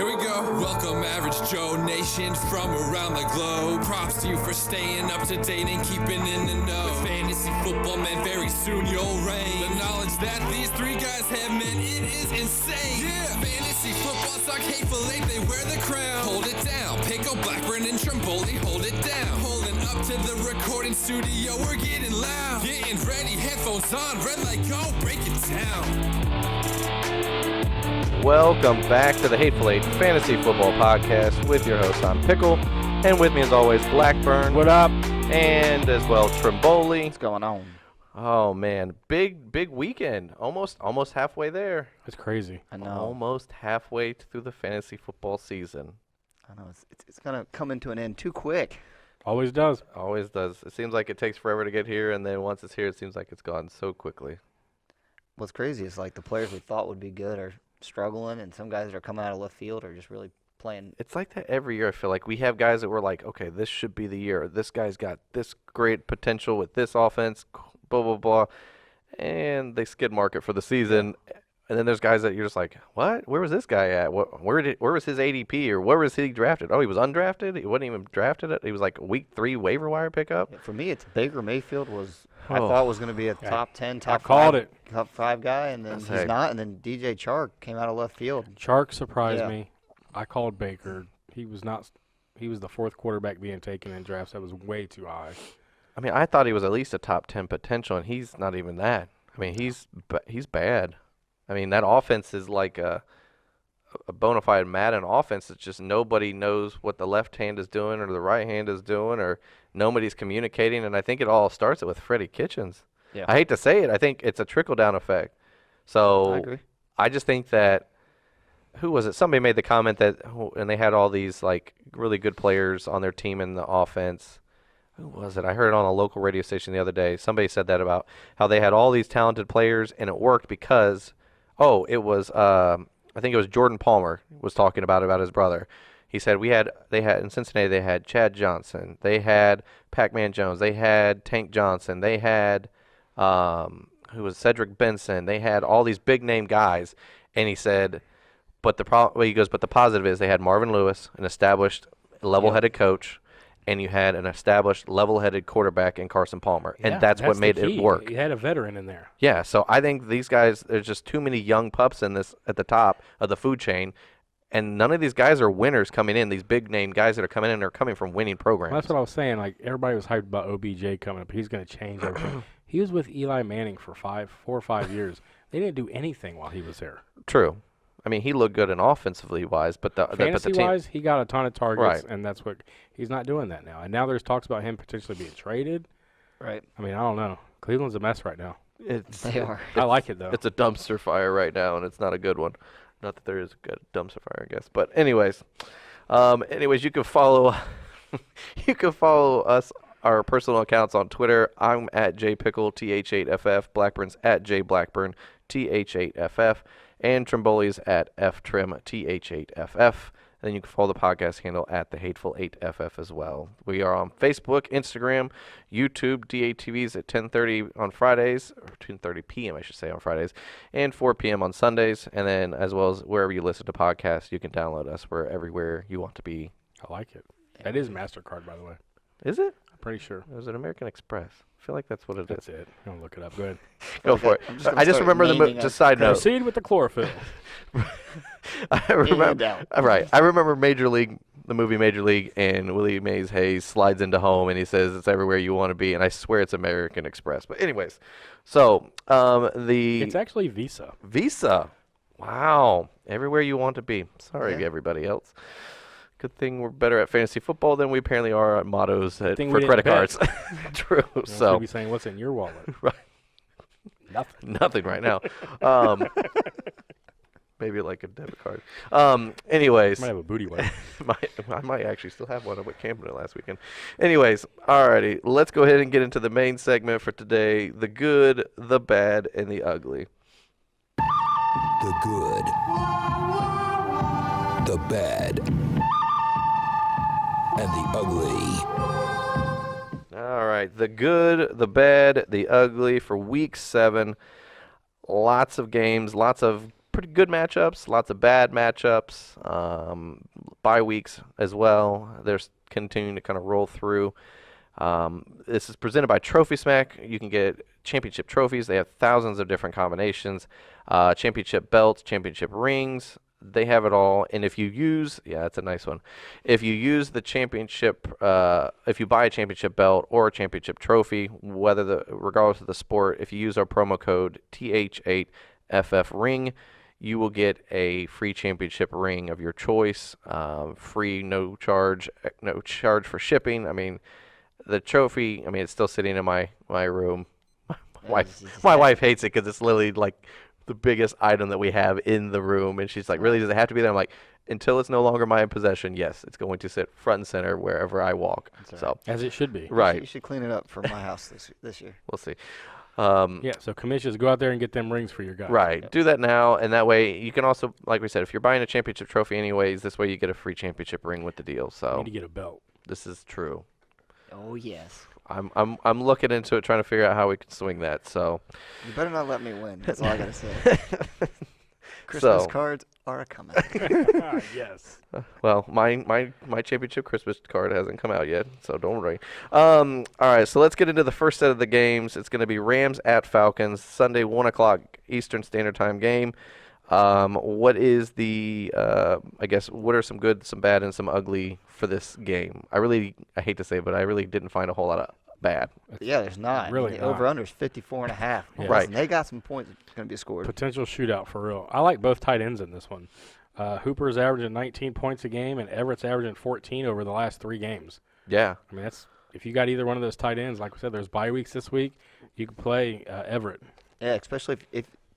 Here we go. Welcome, Average Joe Nation from around the globe. Props to you for staying up to date and keeping in the know. With fantasy football, man, very soon you'll reign. The knowledge that these three guys have, man, it is insane. Yeah, fantasy football suck, hateful eight, they wear the crown. Hold it down, Pickle, Blackburn, and Trimboli, hold it down. Pulling up to the recording studio, we're getting loud. Getting ready, headphones on, red light go, break it down. Welcome back to the Hateful Eight Fantasy Football Podcast with your host, I'm Pickle, and with me as always, Blackburn. What up? And as well, Trimboli. What's going on? Oh man, big weekend. Almost halfway there. That's crazy. I know. Almost halfway through the fantasy football season. I know. It's going to come into an end too quick. Always does. Always does. It seems like it takes forever to get here, and then once it's here, it seems like it's gone so quickly. What's crazy is like the players we thought would be good are struggling, and some guys that are coming out of left field are just really playing. It's like that every year. I feel like we have guys that we're like, okay, this should be the year. This guy's got this great potential with this offense, blah, blah, blah. And they skid market for the season. And then there's guys that you're just like, what? Where was this guy at? Where was his ADP or where was he drafted? Oh, he was undrafted? He wasn't even drafted. He was like a week 3 waiver wire pickup. Yeah, for me, it's Baker Mayfield I thought was going to be a top 10, top 5 guy, and then he's not. And then DJ Chark came out of left field. Chark surprised me. I called Baker. He was the fourth quarterback being taken in drafts. That was way too high. I mean, I thought he was at least a top 10 potential, and he's not even that. I mean, he's bad. I mean, that offense is like a bona fide Madden offense. It's just nobody knows what the left hand is doing or the right hand is doing, or nobody's communicating. And I think it all starts with Freddie Kitchens. Yeah. I hate to say it. I think it's a trickle-down effect. So I agree. I just think that who was it? Somebody made the comment that, and they had all these like really good players on their team in the offense. Who was it? I heard it on a local radio station the other day. Somebody said that about how they had all these talented players, and it worked because it was I think it was Jordan Palmer was talking about his brother. He said they had in Cincinnati, they had Chad Johnson, they had Pac-Man Jones, they had Tank Johnson, they had who was Cedric Benson, they had all these big name guys, and he said, but the positive is they had Marvin Lewis, an established level-headed coach, and you had an established level-headed quarterback in Carson Palmer, and that's what made it work. You had a veteran in there. Yeah, so I think these guys, there's just too many young pups in this at the top of the food chain, and none of these guys are winners coming in. These big-name guys that are coming in are coming from winning programs. Well, that's what I was saying. Like, everybody was hyped about OBJ coming up. He's going to change everything. He was with Eli Manning for 4 or 5 years. They didn't do anything while he was there. True. I mean, he looked good in offensively wise, but fantasy-wise, he got a ton of targets, right. And that's what he's not doing that now. And now there's talks about him potentially being traded. Right. I mean, I don't know. Cleveland's a mess right now. They are. I like it though. It's a dumpster fire right now, and it's not a good one. Not that there is a good dumpster fire, I guess. But anyways, you can follow us. Our personal accounts on Twitter. I'm at jpickle th8ff. Blackburn's at jblackburn th8ff. And Trimboli's at ftrim th8ff. And then you can follow the podcast handle at the Hateful 8ff as well. We are on Facebook, Instagram, YouTube, DATVs at 10:30 on Fridays, or 10:30 p.m. I should say on Fridays, and 4 p.m. on Sundays. And then as well as wherever you listen to podcasts, you can download us. We're everywhere you want to be. I like it. That is MasterCard, by the way. Is it? I'm pretty sure. It was an American Express. I feel like that's what it is. That's it. I'm going to look it up. Go ahead. Go for it. I just remember just side note. Proceed with the chlorophyll. I remember the movie Major League, and Willie Mays Hayes slides into home, and he says it's everywhere you want to be, and I swear it's American Express. But anyways, so it's actually Visa. Visa. Wow. Everywhere you want to be. Sorry, everybody else. Good thing we're better at fantasy football than we apparently are at mottos for credit cards. True. So be saying, what's in your wallet? Right. Nothing right now. Maybe like a debit card. Anyways. Might have a booty one. I might actually still have one. I went camping last weekend. Anyways, alrighty. Let's go ahead and get into the main segment for today. The good, the bad, and the ugly. The good. The bad. And the ugly. All right, the good, the bad, the ugly for Week 7. Lots of games, lots of pretty of good matchups, lots of bad matchups, bye weeks as well. They're continuing to kind of roll through. This is presented by Trophy Smack. You can get championship trophies. They have thousands of different combinations. Championship belts, championship rings. They have it all. And if you use, that's a nice one. If you use the championship, if you buy a championship belt or a championship trophy, regardless of the sport, if you use our promo code TH8FF you will get a free championship ring of your choice. Free, no charge for shipping. I mean, the trophy, it's still sitting in my room. My wife hates it because it's literally like the biggest item that we have in the room, and she's like, really, does it have to be there? I'm like, until it's no longer my possession, yes, it's going to sit front and center wherever I walk. Right. So as it should be. Right. You should clean it up for my house this year. We'll see. So commissions, go out there and get them rings for your guys. Right. Yep. Do that now, and that way you can also, like we said, if you're buying a championship trophy anyways, this way you get a free championship ring with the deal. So you need to get a belt. This is true. Oh yes. I'm looking into it, trying to figure out how we can swing that. So you better not let me win. That's all I gotta say. Christmas cards are coming. Yes. Well, my championship Christmas card hasn't come out yet, so don't worry. All right, so let's get into the first set of the games. It's going to be Rams at Falcons, Sunday 1:00 Eastern Standard Time game. What is the what are some good, some bad, and some ugly for this game? I hate to say it, but I really didn't find a whole lot of bad. Yeah, there's not. Really, the over/under is 54.5. Yeah. Right. Listen, they got some points going to be scored. Potential shootout for real. I like both tight ends in this one. Hooper's averaging 19 points a game, and Everett's averaging 14 over the last 3 games. Yeah. I mean, if you got either one of those tight ends, like we said, there's bye weeks this week. You can play Everett. Yeah, especially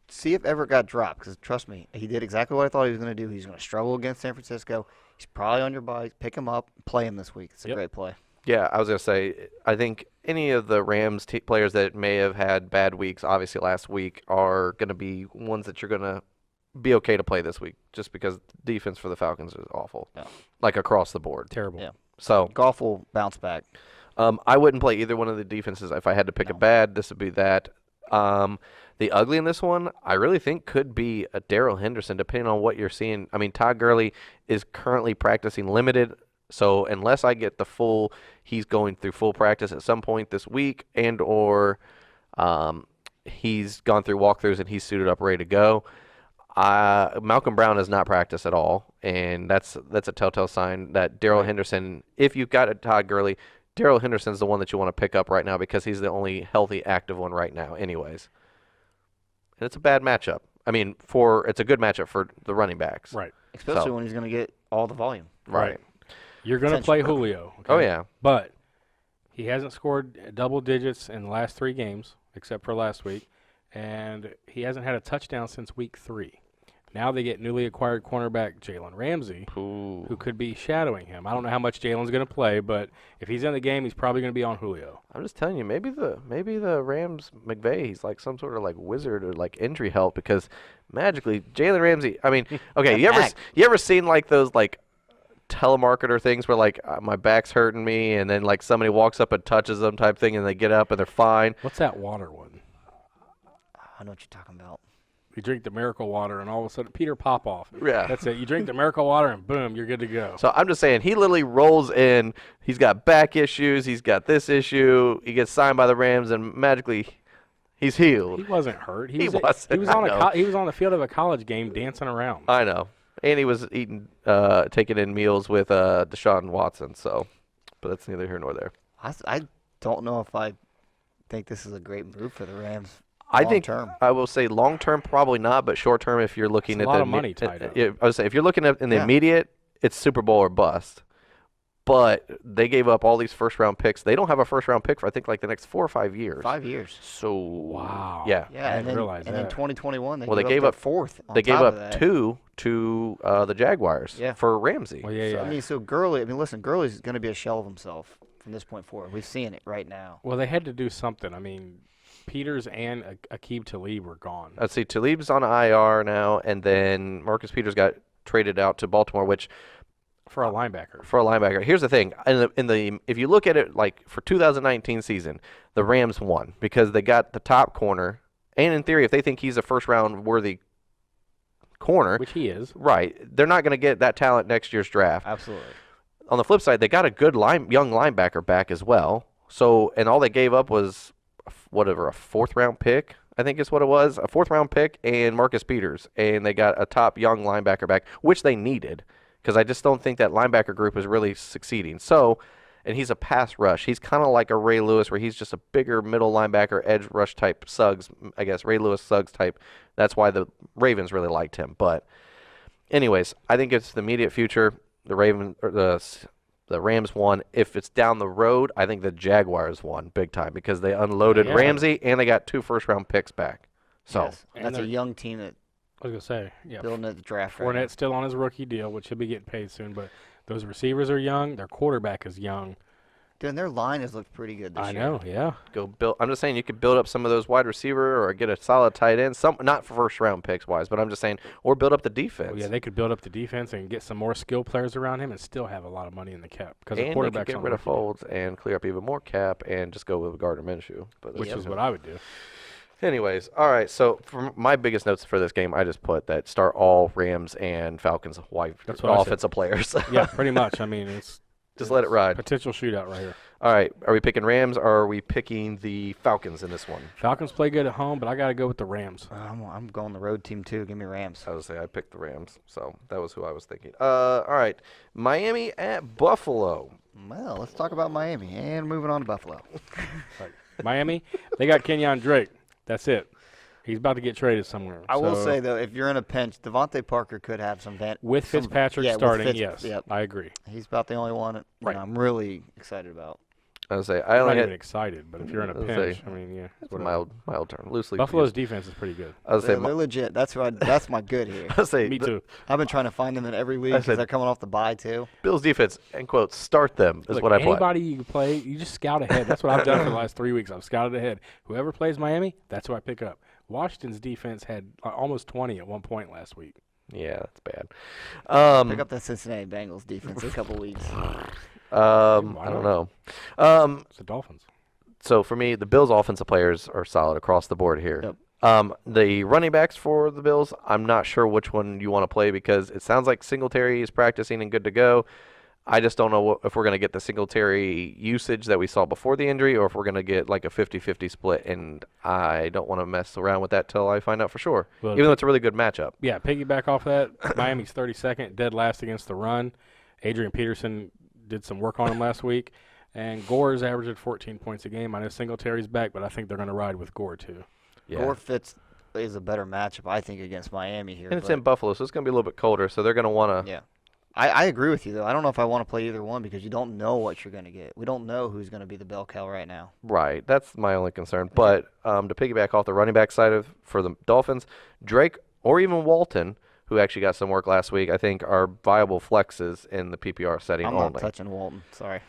see if Everett got dropped, because trust me, he did exactly what I thought he was going to do. He's going to struggle against San Francisco. He's probably on your bye. Pick him up, play him this week. It's a great play. Yeah, I was going to say, I think any of the Rams players that may have had bad weeks, obviously last week, are going to be ones that you're going to be okay to play this week, just because defense for the Falcons is awful, like across the board. Terrible. Yeah. So Goff will bounce back. I wouldn't play either one of the defenses. If I had to pick a bad, this would be that. The ugly in this one, I really think could be a Darrell Henderson, depending on what you're seeing. I mean, Todd Gurley is currently practicing limited. So unless I get he's going through full practice at some point this week, and or he's gone through walkthroughs and he's suited up, ready to go. Malcolm Brown has not practiced at all, and that's a telltale sign that Darrell Henderson, if you've got a Todd Gurley, Darrell Henderson's the one that you want to pick up right now because he's the only healthy, active one right now anyways. And it's a bad matchup. I mean, it's a good matchup for the running backs. Right. Especially when he's going to get all the volume. Right. You're going to play Julio. Okay? Oh, yeah. But he hasn't scored double digits in the last 3 games, except for last week, and he hasn't had a touchdown since week 3. Now they get newly acquired cornerback Jalen Ramsey, who could be shadowing him. I don't know how much Jalen's going to play, but if he's in the game, he's probably going to be on Julio. I'm just telling you, maybe the Rams McVay, he's like some sort of like wizard or like injury help, because magically Jalen Ramsey. I mean, okay, you ever seen like those like telemarketer things where like my back's hurting me, and then like somebody walks up and touches them type thing, and they get up and they're fine. What's that water one? I know what you're talking about. You drink the miracle water, and all of a sudden, Peter Popoff. Yeah. That's it. You drink the miracle water, and boom, you're good to go. So I'm just saying, he literally rolls in. He's got back issues. He's got this issue. He gets signed by the Rams, and magically, he's healed. He wasn't hurt. He wasn't. He was on he was on the field of a college game dancing around. I know. And he was taking in meals with Deshaun Watson. So, but that's neither here nor there. I don't know if I think this is a great move for the Rams. I think I will say long term probably not, but short term if you're looking at a lot of money tied up. I would say if you're looking at in the immediate, it's Super Bowl or bust. But they gave up all these first round picks. They don't have a first round pick for I think like the next 4 or 5 years. 5 years. So wow. Yeah. Yeah, I and didn't realize that. And in 2021 they gave up 4th. They gave up 2 to the Jaguars for Ramsey. Well, yeah. I mean, so Gurley. Listen, Gurley's going to be a shell of himself from this point forward. We've seen it right now. Well, they had to do something. I mean, Peters and Aqib Talib were gone. Let's see, Talib's on IR now, and then Marcus Peters got traded out to Baltimore, which for a linebacker. Here's the thing: if you look at it like for 2019 season, the Rams won because they got the top corner, and in theory, if they think he's a first round worthy corner. Which he is. Right. They're not going to get that talent next year's draft. Absolutely. On the flip side, they got a good young linebacker back as well. So, and all they gave up was whatever, a 4th-round pick, I think is what it was, a 4th-round pick and Marcus Peters, and they got a top young linebacker back, which they needed, because I just don't think that linebacker group is really succeeding. So, and he's a pass rush. He's kind of like a Ray Lewis, where he's just a bigger middle linebacker, edge rush type Suggs, I guess, Ray Lewis Suggs type. That's why the Ravens really liked him. But, anyways, I think it's the immediate future. The Rams won. If it's down the road, I think the Jaguars won big time because they unloaded Ramsey and they got 2 first-round picks back. So Yes. That's a young team that I was going to say, yeah. building at the draft. Right now. Fournette's still on his rookie deal, which he'll be getting paid soon. But those receivers are young. Their quarterback is young. Dude, and their line has looked pretty good this year. I know, yeah. go build. I'm just saying you could build up some of those wide receiver or get a solid tight end. Some not for first-round picks wise, but I'm just saying, or build up the defense. Well, yeah, they could build up the defense and get some more skill players around him and still have a lot of money in the cap because the and they quarterback's could get on rid of rookie deal, Folds and clear up even more cap and just go with Gardner Minshew. But which is what I would do. Anyways, all right. So for my biggest notes for this game, I just put that start all Rams and Falcons That's what I said. offensive players. Yeah, pretty much. I mean, it's Just let it ride. potential shootout right here. All right. Are we picking Rams or are we picking the Falcons in this one? Falcons play good at home, but I got to go with the Rams. I'm going the road team too. Give me Rams. I would say I picked the Rams, so that was who I was thinking. All right. Miami at Buffalo. Well, let's talk about Miami and moving on to Buffalo. Miami, they got Kenyon Drake. That's it. He's about to get traded somewhere. I will So, say though, if you're in a pinch, Devontae Parker could have some with some- Fitzpatrick yeah, with starting, yes, Yep. I agree. He's about the only one that, Right. I'm really excited about. I would say I I'm only not even had excited, but if you're in a I'll pinch, say I mean, yeah, it's a whatever. mild term, loosely Buffalo's used. defense is pretty good. I would say They're legit. That's my good here. I would say Me too. I've been trying to find them in every league I because said- they're coming off the bye too. Bills defense, end quote, start them is Look, what I put. anybody you can play, you just scout ahead. That's what I've done for the last 3 weeks. I've scouted ahead. Whoever plays Miami, that's who I pick up. Washington's defense had almost 20 at one point last week. Yeah, that's bad. Pick up that Cincinnati Bengals defense in a couple weeks. I don't know. It's the Dolphins. So for me, the Bills' offensive players are solid across the board here. Yep. The running backs for the Bills, I'm not sure which one you want to play because it sounds like Singletary is practicing and good to go. I just don't know if we're going to get the Singletary usage that we saw before the injury or if we're going to get like a 50-50 split, and I don't want to mess around with that till I find out for sure, Well, even though it's a really good matchup. Yeah, piggyback off that. Miami's 32nd, dead last against the run. Adrian Peterson did some work on him last week. And Gore's averaging 14 points a game. I know Singletary's back, but I think they're going to ride with Gore too. Yeah. Gore Fitz is a better matchup, I think, against Miami here. And it's but- in Buffalo, so it's going to be a little bit colder, so they're going to want to Yeah. I agree with you, though. I don't know if I want to play either one because you don't know what you're going to get. We don't know who's going to be the bell cow right now. Right, that's my only concern. But to piggyback off the running back side for the Dolphins, Drake or even Walton, who actually got some work last week, I think are viable flexes in the PPR setting I'm only. not touching Walton. Sorry.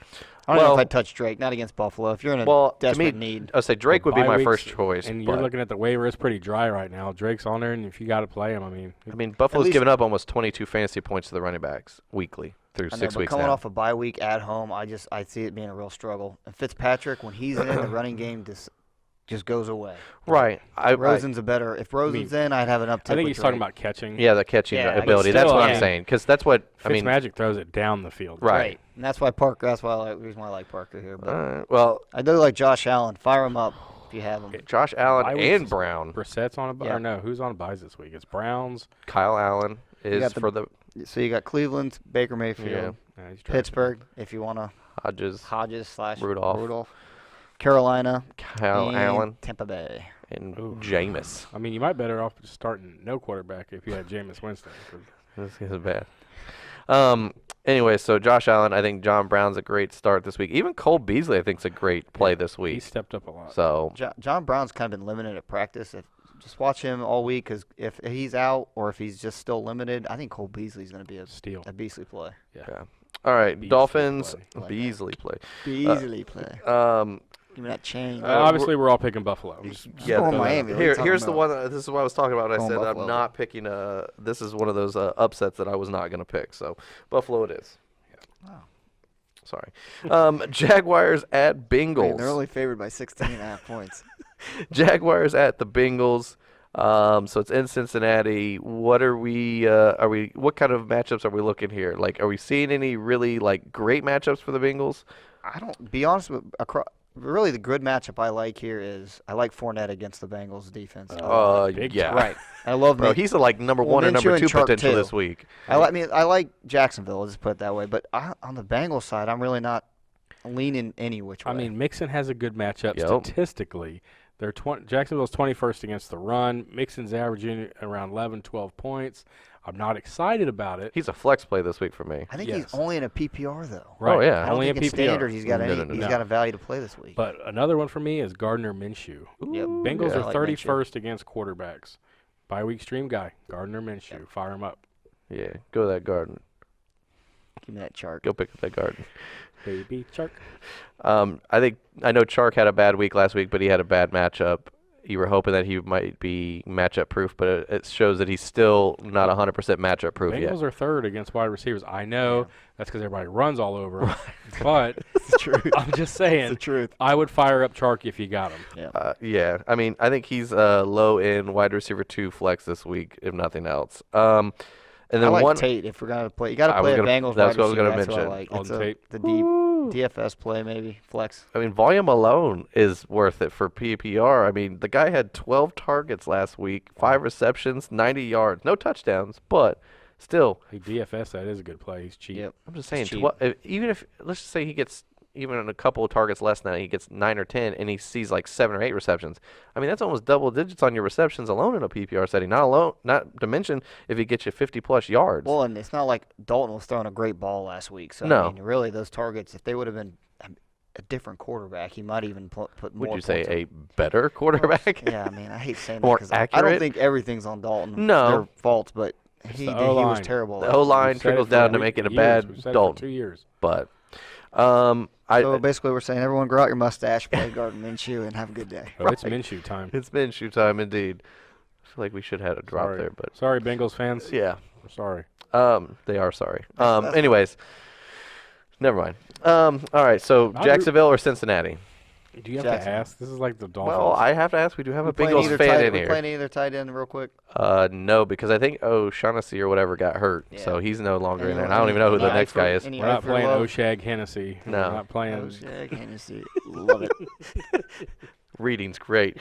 I don't know Well- if I'd touch Drake. Not against Buffalo. If you're in a Well, to desperate me, need. I'd say Drake would be Bye my weeks, first choice. And you're but, looking at the waiver; it's pretty dry right now. Drake's on there, and if you got to play him, I mean, Buffalo's least- given up almost 22 fantasy points to the running backs weekly through I know, 6 but weeks coming now. off a bye week at home, I see it being a real struggle. And Fitzpatrick, when he's in, the running game just goes away. Right. Rosen's a better. If Rosen's in, I'd have an uptick. I think with he's talking Drake. about catching. Yeah, the catching Yeah, but ability. That's still, what I I'm mean, saying. Because that's what I mean. Fitzmagic throws it down the field. Right. And that's why Parker. That's why the reason why I like Parker here. But Well, I do like Josh Allen. Fire him up if you have him. Josh Allen Bye weeks and is- Brown. Brissett's on a bye. Yeah. Or no, who's on buys this week? It's Browns. Kyle Allen You is got the- for the So you got Cleveland, Baker Mayfield, Yeah. Yeah, he's drafted. Pittsburgh. If you want to Hodges, Hodges / Rudolph. Carolina, Kyle and Allen, Tampa Bay. and Ooh. Jameis. I mean, you might better off just starting no quarterback if you had Jameis Winston. 'Cause This is bad. Anyway, so Josh Allen, I think John Brown's a great start this week. Even Cole Beasley, I think, is a great play this he week. stepped up a lot. So John Brown's kind of been limited at practice. Just watch him all week because if he's out or if he's just still limited, I think Cole Beasley's going to be Steal. a beastly play. yeah. All right, Beasley Dolphins, play. Like Beasley play. Beasley play. Um, Give me that chain. Obviously, we're all picking Buffalo. I'm just Yeah, going the- Miami. What are you talking here's the about? one. This is what I was talking about. I Going said Buffalo. I'm not picking. This is one of those upsets that I was not going to pick. So Buffalo it is. Wow. Sorry. Jaguars at Bengals. They're only favored by 16.5 points. Jaguars at the Bengals. So it's in Cincinnati. What are we? What kind of matchups are we looking here? Like, are we seeing any really like great matchups for the Bengals? I don't be honest with really the good matchup I like here is I like Fournette against the Bengals defense. Big Yeah, time. Right. I love Bro, Min- he's a, like number well, one or Minshew number and two Chark, potential too. this week. I like Jacksonville. Let's just put it that way. But on the Bengals side, I'm really not leaning any which way. I mean, Mixon has a good matchup Yep. statistically. They're Jacksonville's 21st against the run. Mixon's averaging around 11, 12 points. I'm not excited about it. He's a flex play this week for me. I think yes. he's only in a PPR though. Oh, yeah. I don't only think in in PPR. standard he's got No. he's got a value to play this week. But another one for me is Gardner Minshew. Yep. Bengals Yeah, I are like 31st against quarterbacks. Bye-week stream guy, Gardner Minshew. Fire him up. Yeah, go to that garden. Give me that chart. Go pick up that garden. Baby Chark. I know Chark had a bad week last week, but he had a bad matchup. You were hoping that he might be matchup proof, but it shows that he's still not 100% matchup proof yet. Bengals are third against wide receivers. I know that's because everybody runs all over him. But I'm just saying, the truth. I would fire up Chark if you got him. Yeah. Yeah, I mean, I think he's low in wide receiver 2 flex this week, if nothing else. And then I like one, Tate if we're gonna play. You got I to was play a gonna- Bengals that's wide what I was receiver. gonna That's what I mention. like. On It's tape. the Woo. DFS play maybe flex. I mean, volume alone is worth it for PPR. I mean, the guy had 12 targets last week, 5 receptions, 90 yards, no touchdowns, but still, Hey, DFS, that is a good play. He's cheap. Yep. I'm just saying, cheap. even if let's just say he gets even a couple of targets less than that, he gets 9 or 10, and he sees like 7 or 8 receptions. I mean, that's almost double digits on your receptions alone in a PPR setting. Not to mention if he gets you 50+ yards. Well, and it's not like Dalton was throwing a great ball last week. So No. I mean, really, those targets, if they would have been a different quarterback, he might even put more. Would you say points on. a better quarterback? Yeah, I mean, I hate saying More that because I accurate? don't think everything's on Dalton. No. Their fault, but he the was O-line. terrible. The last week. O-line We've said trickles it for down to week- making a years. bad We've said it for Dalton. 2 years. But So I basically, we're saying everyone grow out your mustache, play Gardner Minshew, and have a good day. Oh, it's Minshew time. it's been shoe time indeed. I feel like we should have had a drop Sorry. there, but Sorry, Bengals fans. yeah. I'm sorry. They are sorry. That's Anyways, never mind. All right. So I'd Jacksonville or Cincinnati? Do you have Jackson. to ask? This is like the Dolphins. Well, I have to ask. We do have a Playing Bengals either fan tight- in we here. playing either tight end real quick. No, because I think O'Shaughnessy or whatever got hurt, so he's no longer in there. And I don't even know who the Any next guy Eifert- is. any We're not Eifert playing love? Oshag Hennessy. No. We're not playing. Oshag Hennessy. Love it. Reading's great.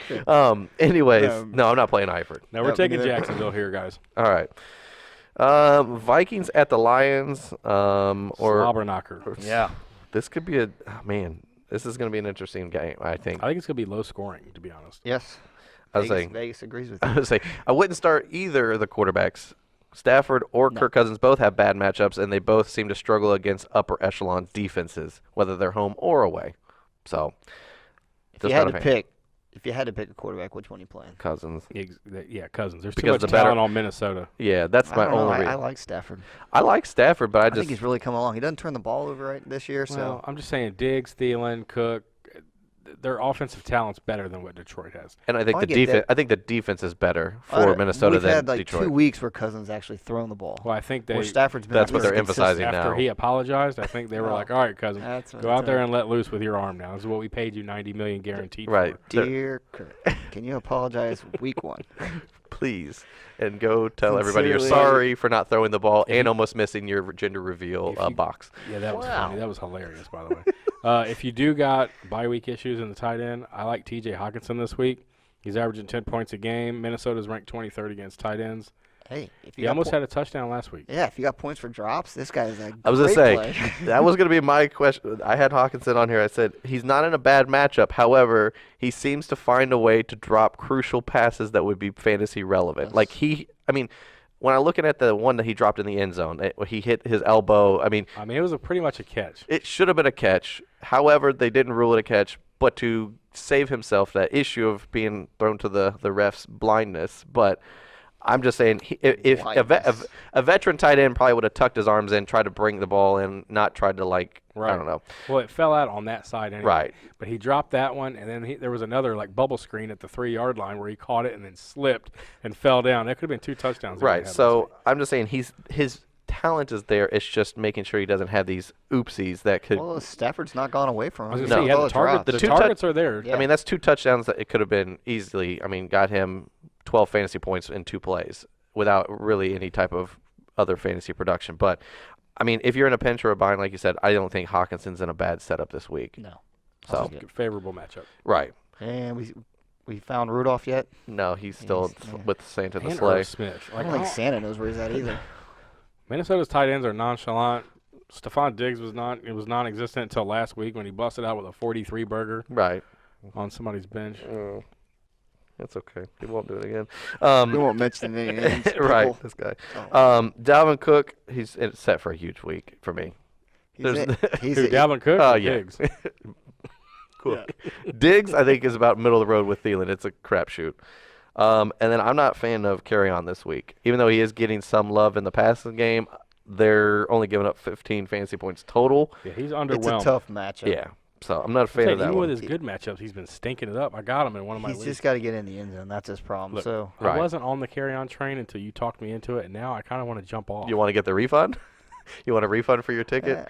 Anyways, no, I'm not playing Eifert. No, we're Yep, taking neither. Jacksonville here, guys. All right. Vikings at the Lions, or Slobber knocker. Yeah. this could be man. This is going to be an interesting game, I think. I think it's going to be low scoring, to be honest. Yes. I was Vegas, saying, Vegas agrees with I you. would say I wouldn't start either of the quarterbacks. Stafford or No. Kirk Cousins both have bad matchups, and they both seem to struggle against upper echelon defenses, whether they're home or away. So, If you just had not to a fan. pick a quarterback, which one you playing? Cousins. Yeah, Cousins. There's Because too the much better- talent on Minnesota. Yeah, that's my I don't know. only I reason. like Stafford. I like Stafford, but I I just think he's really come along. He doesn't turn the ball over right this year, Well, so I'm just saying Diggs, Thielen, Cook, their offensive talent's better than what Detroit has. and I think I the get defense. that. I think the defense is better for Minnesota we've than had like Detroit. 2 weeks where Cousins actually thrown the ball. Well, I think Where they Stafford's been that's what they're consistent. emphasizing after now. he apologized, I think they were Oh. like, "All right, Cousins, That's what go it's out there at. and let loose with your arm now. This is what we paid you $90 million guaranteed Right. for." Dear Kurt, can you apologize week 1? Please, and go tell everybody you're Sincerely. sorry for not throwing the ball and almost missing your gender reveal If you- box. Yeah, that was Wow. funny. That was hilarious, by the way. If you do got bye week issues in the tight end, I like T.J. Hawkinson this week. He's averaging 10 points a game. Minnesota's ranked 23rd against tight ends. Hey, if you He got almost po- had a touchdown last week. yeah, if you got points for drops, this guy's a I was gonna great say play. that was gonna be my question. I had Hawkinson on here. I said he's not in a bad matchup. However, he seems to find a way to drop crucial passes that would be fantasy relevant. Yes. Like when I'm looking at the one that he dropped in the end zone, he hit his elbow. I mean, It was pretty much a catch. it should have been a catch. However, they didn't rule it a catch. But to save himself that issue of being thrown to the ref's blindness, but. I'm just saying, if Blindness. a veteran tight end probably would have tucked his arms in, tried to bring the ball in, not tried to I don't know. Well, it fell out on that side anyway. Right. But he dropped that one, and then there was another bubble screen at the 3-yard line where he caught it and then slipped and fell down. That could have been 2 touchdowns. that he Right. had last So week. I'm just saying his talent is there. It's just making sure he doesn't have these oopsies that could. Well, Stafford's not gone away from I was him. going to say, No. he had All the target. drops. The two targets are there. Yeah. I mean, that's 2 touchdowns that it could have been easily. I mean, got him 12 fantasy points in 2 plays without really any type of other fantasy production. But, I mean, if you're in a pinch or a bind, like you said, I don't think Hawkinson's in a bad setup this week. No. So, Favorable matchup. right. And we found Rudolph yet? No, he's still with Santa the And sleigh. Irv Smith. I don't think Santa knows where he's at either. Minnesota's tight ends are nonchalant. Stephon Diggs was non-existent until last week when he busted out with a 43 burger Right. on somebody's bench. That's okay. He won't do it again. We won't mention any names. Right, people. this guy. Oh. Dalvin Cook, he's set for a huge week for me. He's Who, Dalvin Cook or yeah. Diggs? Cook. Diggs, I think, is about middle of the road with Thielen. It's a crapshoot. And then I'm not a fan of Carry-On this week. Even though he is getting some love in the passing game, they're only giving up 15 fantasy points total. Yeah, he's underwhelmed. It's a tough matchup. Yeah. So I'm not a fan of that even one. with his good matchups, he's been stinking it up. I got him in one of my He's leagues. just got to get in the end zone. That's his problem. Look, So Right. I wasn't on the carry-on train until you talked me into it, and now I kind of want to jump off. You want to get the refund? You want a refund for your ticket?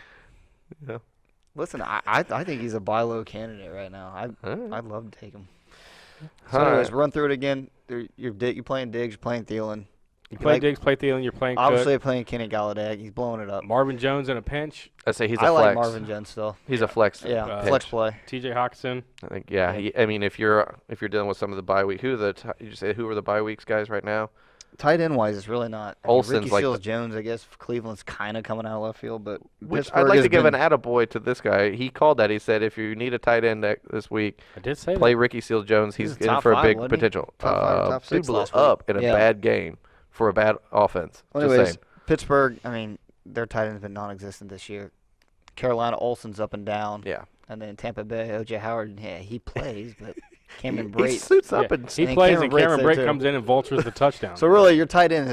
Yeah. listen, I think he's a buy low candidate right now. All right. I'd love to take him. So All anyways, right. run through it again. You're playing Diggs, you're playing Thielen. You play like- Diggs, play Thielen, you're playing Obviously, Cook. playing Kenny Galladay. He's blowing it up. Marvin Jones in a pinch. I say he's a I flex. like Marvin Jones still. He's a flex. Yeah, pitch. flex play. T.J. Hawkinson. I think. Yeah. I mean, if you're dealing with some of the bye week, who are the bye weeks guys right now? Tight end wise, it's really not. Olsen's Ricky like Seals Jones, I guess Cleveland's kind of coming out of left field, but Which Pittsburgh I'd like has to give been- an attaboy to this guy. He called that. He said, if you need a tight end this week, I did say play that. Ricky Seals Jones. He's He's in top for a 5, big wasn't he? potential. Top 5, top he 6 blew last week. up in a Yeah. bad game for a bad offense. Well, Just anyways, saying. Pittsburgh, I mean, their tight end's been non-existent this year. Carolina, Olsen's up and down. Yeah. And then Tampa Bay, O.J. Howard, yeah, he plays, but Cameron He Brate. suits up Yeah, and he and plays, Cameron and Brate's Cameron there Brate too. comes in and vultures the touchdown. So really, your tight end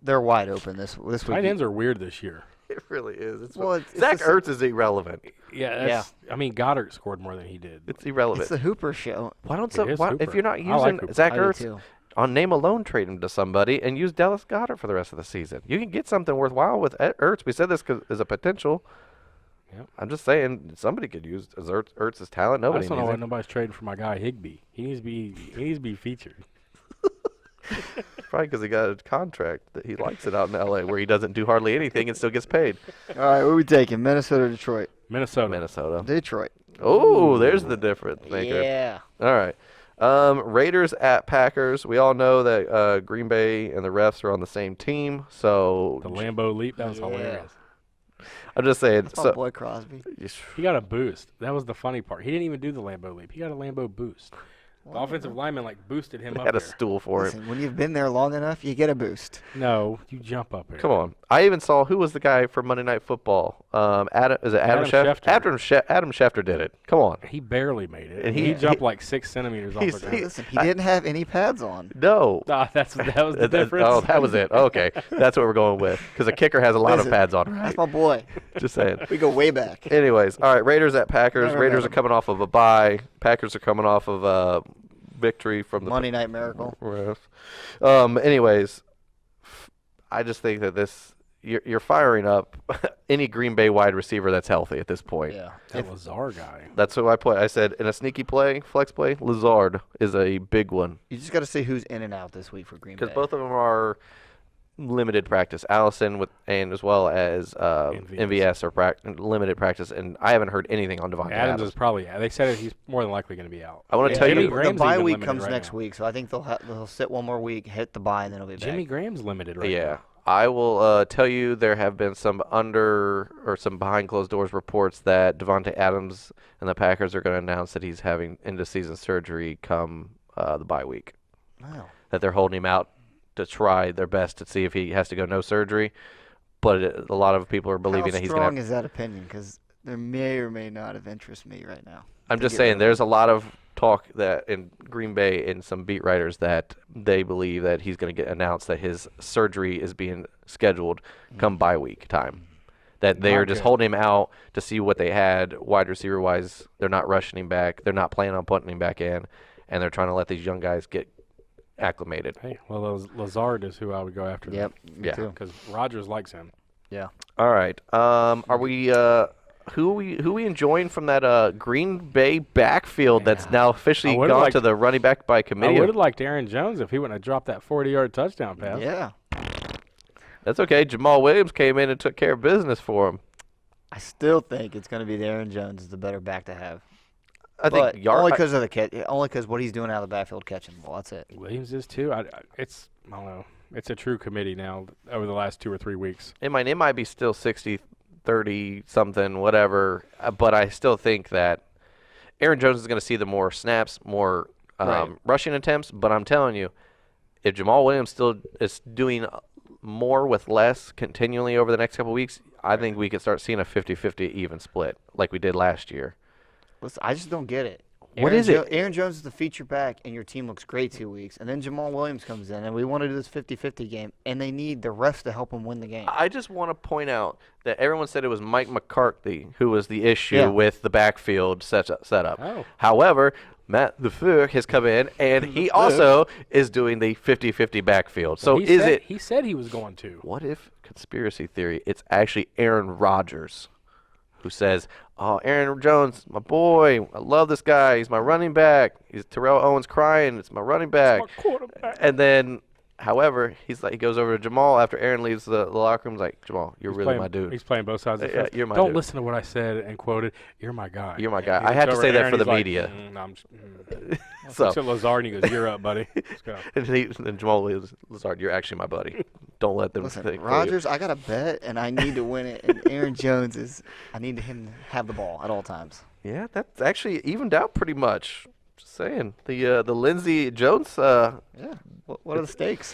they're wide open this week. tight ends are weird this year. it really is. It's Zach the- Ertz is irrelevant. Yeah, I mean, Goddard scored more than he did. It's irrelevant. It's the Hooper show. Why don't It is if Hooper. you're not I like using Hooper. Zach I do Ertz too. on name alone, trade him to somebody and use Dallas Goedert for the rest of the season. You can get something worthwhile with Ertz. We said this as a potential. Yep. I'm just saying somebody could use Ertz's talent. I Nobody just don't know needs why it. nobody's trading for my guy Higbee. He needs to be featured. Probably because he got a contract that he likes it out in L.A. where he doesn't do hardly anything and still gets paid. All right, what are we taking? Minnesota, or Detroit? Minnesota. Detroit. Oh, there's the difference maker. Yeah. All right. Raiders at Packers. We all know that Green Bay and the refs are on the same team. So The Lambeau leap, that was Yeah. hilarious. I'm just saying. That's my So boy Crosby. He got a boost. That was the funny part. He didn't even do the Lambeau leap. He got a Lambeau boost. The offensive lineman boosted him they up had a there. stool for him. Listen, when you've been there long enough, you get a boost. No, you jump up there. Come on. I even saw who was the guy for Monday Night Football. Adam Schefter? Adam Schefter. Adam Schefter did it. Come on. He barely made it. And he he- jumped like 6 centimeters off the ground. Listen, he didn't have any pads on. No. That was the difference. Oh, that was it. Okay. That's what we're going with. Because a kicker has a lot Listen, of pads on, right? That's my boy. Just saying. We go way back. Anyways, all right, Raiders at Packers. Never Raiders met are him. coming off of a bye. Packers are coming off of a victory from the Monday Night Miracle. refs. Anyways, I just think that you're firing up any Green Bay wide receiver that's healthy at this point. Yeah. That Lazar guy. That's who I play. I said in a sneaky play, flex play, Lazard is a big one You just got to see who's in and out this week for Green Bay. because both of them are limited practice. Allison and as well as MVS are limited practice, and I haven't heard anything on Devontae Adams Adams. is probably. They said he's more than likely going to be out. I want to Yeah, tell Jimmy you, Graham's the bye even week limited comes right next now. week, so I think they'll sit one more week, hit the bye, and then he'll be Jimmy back. Graham's limited right yeah. now. I will tell you there have been some some behind closed doors reports that Devontae Adams and the Packers are going to announce that he's having end of season surgery come the bye week. Wow. That they're holding him out to try their best to see if he has to go no surgery. But a lot of people are believing that he's going How to. strong is that opinion? Because there may or may not have interest me right now. I'm to just get saying rid of there's a lot of talk that in Green Bay and some beat writers that they believe that he's going to get announced that his surgery is being scheduled come bye week time. That they are just Okay. holding him out to see what they had wide receiver wise. They're not rushing him back. They're not planning on putting him back in, and they're trying to let these young guys get acclimated. Hey, well, Lazard is who I would go after. Yep. Me Yeah. too. Because Rodgers likes him. Yeah. All right. Are we? I who we enjoying from that Green Bay backfield that's now officially gone to the running back by committee? I would have liked Aaron Jones if he wouldn't have dropped that 40-yard touchdown pass. Yeah. That's okay. Jamal Williams came in and took care of business for him. I still think it's going to be Aaron Jones is the better back to have. I think only because of the catch, only because what he's doing out of the backfield catching the ball. That's it. Williams is too. I don't know. It's a true committee now over the last 2 or 3 weeks. It might be still 60, 30 something, whatever. But I still think that Aaron Jones is going to see the more snaps, more rushing attempts. But I'm telling you, if Jamal Williams still is doing more with less continually over the next couple of weeks, I think we could start seeing a 50-50 even split like we did last year. Listen, I just don't get it. What is it? Aaron Jones is the feature back, and your team looks great 2 weeks. And then Jamal Williams comes in, and we want to do this 50-50 game, and they need the refs to help them win the game. I just want to point out that everyone said it was Mike McCarthy who was the issue with the backfield setup. Oh. However, Matt LaFleur has come in, and he also is doing the 50-50 backfield. So He said he was going to. What if, conspiracy theory, it's actually Aaron Rodgers who says, "Oh, Aaron Jones, my boy, I love this guy. He's my running back. He's Terrell Owens crying. It's my running back." My quarterback. And then, however, he goes over to Jamal after Aaron leaves the locker room. He's like, "Jamal, you're really my dude. He's playing both sides of the fence. You're my Don't dude. listen to what I said and quoted. You're my guy. You're my guy." He I had to looks say over that at for Aaron, the he's media. Like, no, I'm just, So looks at Lazard and he goes, "You're up, buddy. Let's go." and Jamal Lazard, you're actually my buddy. Don't let them Listen, think Rodgers, I got a bet, and I need to win it. And Aaron Jones I need him to have the ball at all times. Yeah, that's actually evened out pretty much. Just saying. The Lindsey Jones. Yeah. What are the stakes?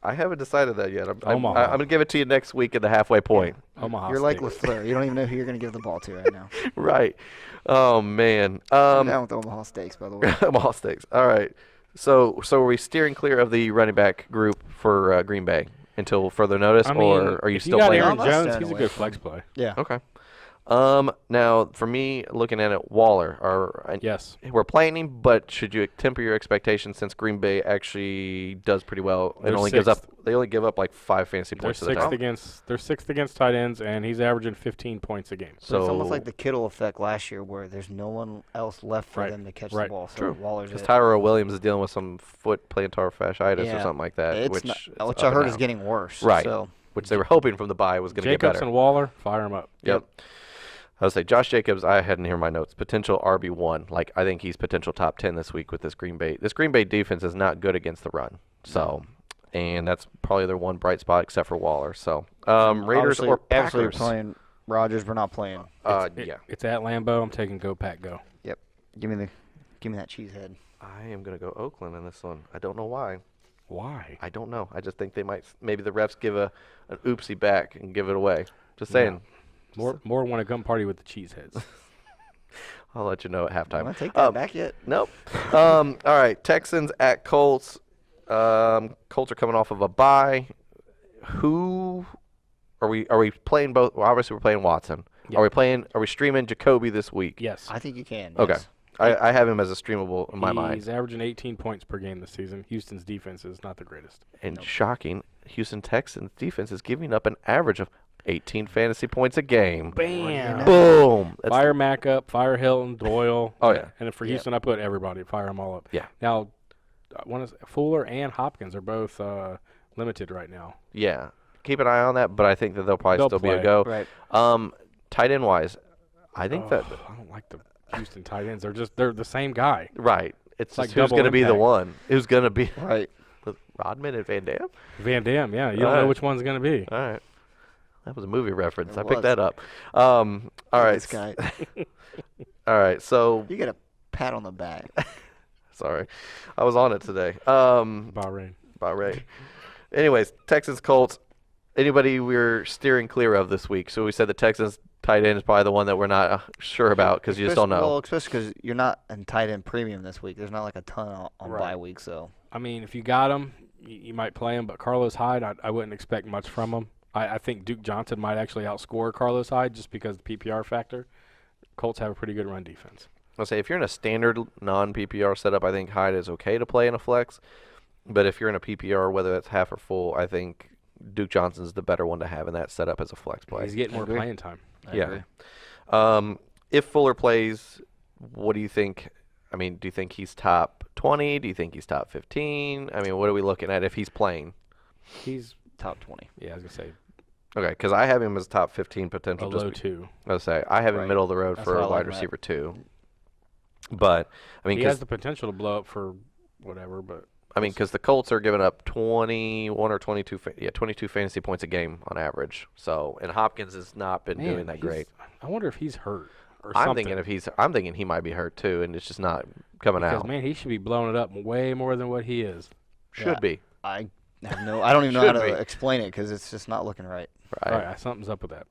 I haven't decided that yet. I'm Omaha. going to give it to you next week at the halfway point. Omaha You're like State. LaFleur. You don't even know who you're going to give the ball to right now. Right. Oh, man. I'm down with the Omaha Steaks, by the way. Omaha Steaks. All right. So are we steering clear of the running back group for Green Bay until further notice, I mean, or are you if still got playing? Aaron I'm Jones, staying he's a away good from flex him. play. Yeah. Okay. Now, for me, looking at it, Waller. Yes. We're playing him, but should you temper your expectations since Green Bay actually does pretty well and They're only gives up? sixth. They only give up like 5 fantasy They're points to the sixth time. against tight ends, and he's averaging 15 points a game. So it's So- almost like the Kittle effect last year where there's no one else left for Right. them to catch Right. the ball. So True. Waller's Because it. Tyrell Williams is dealing with some foot plantar fasciitis or Yeah. something like that, It's which not, is which up I and heard is down. getting worse. Right. So Which they were hoping from the bye was going to get Jacobs better. and Waller, fire him up. Yep. I would say Josh Jacobs, I hadn't hear my notes, potential RB1. Like, I think he's potential top 10 this week with this Green Bay. This Green Bay defense is not good against the run. So, and that's probably their one bright spot except for Waller. So, Raiders obviously, or absolutely Packers? playing Rodgers. We're not playing. Yeah. It's at Lambeau. I'm taking Go Pack Go. Yep. Give me that cheesehead. I am going to go Oakland in this one. I don't know why. Why? I don't know. I just think they might, maybe the refs give an oopsie back and give it away. Just saying. More want to come party with the cheeseheads. I'll let you know at halftime. Want to take that back yet? Nope. All right. Texans at Colts. Colts are coming off of a bye. Who are we playing both? Well, obviously we're playing Watson. Yep. Are we streaming Jacoby this week? Yes. I think you can. Okay. Yes. I have him as a streamable in my mind. He's averaging 18 points per game this season. Houston's defense is not the greatest. And shocking, Houston Texans defense is giving up an average of 18 fantasy points a game. Bam. Boom. That's Fire Mack up, fire Hilton, Doyle. Oh, yeah. And for Houston, I put everybody, fire them all up. Yeah. Now, Fuller and Hopkins are both limited right now. Yeah. Keep an eye on that, but I think that they'll probably They'll still be a play. go. Right. Tight end wise, I think that I don't like the Houston tight ends. They're the same guy. right. It's like just who's double going to be the impact. one. Who's going to be Right. with Rodman and Van Dam? Van Dam, yeah. You don't know Alright. which one's going to be. All right. That was a movie reference. It I picked was. that up. All right. This guy. All right. So, You get a pat on the back. sorry. I was on it today. Bahrain. About right. Anyways, Texans, Colts. Anybody we're steering clear of this week? So we said the Texans tight end is probably the one that we're not sure about because you just don't know. Well, especially because you're not in tight end premium this week. There's not like a ton on Right. bye week, so. I mean, if you got him, you might play him. But Carlos Hyde, I wouldn't expect much from him. I think Duke Johnson might actually outscore Carlos Hyde just because of the PPR factor. Colts have a pretty good run defense. I'll say if you're in a standard non-PPR setup, I think Hyde is okay to play in a flex. But if you're in a PPR, whether that's half or full, I think Duke Johnson's the better one to have in that setup as a flex play. He's getting more agree. playing time. I Yeah. agree. If Fuller plays, what do you think? I mean, do you think he's top 20? Do you think he's top 15? I mean, what are we looking at if he's playing? He's Top 20. yeah, I was gonna say Okay, because I have him as top 15 potential. below 2. I was say I have him Right. middle of the road That's for what I a like, wide Matt. receiver too. But I mean, He has because the potential to blow up for whatever, but the Colts are giving up 21 or 22, 22 fantasy points a game on average. So, and Hopkins has not been doing that great. I wonder if he's hurt or I'm something. I'm thinking he might be hurt too, and it's just not coming because out. man, he should be blowing it up way more than what he is. Should Yeah. be I don't even know how Should to be. explain it because it's just not looking right. right. All right, something's up with that.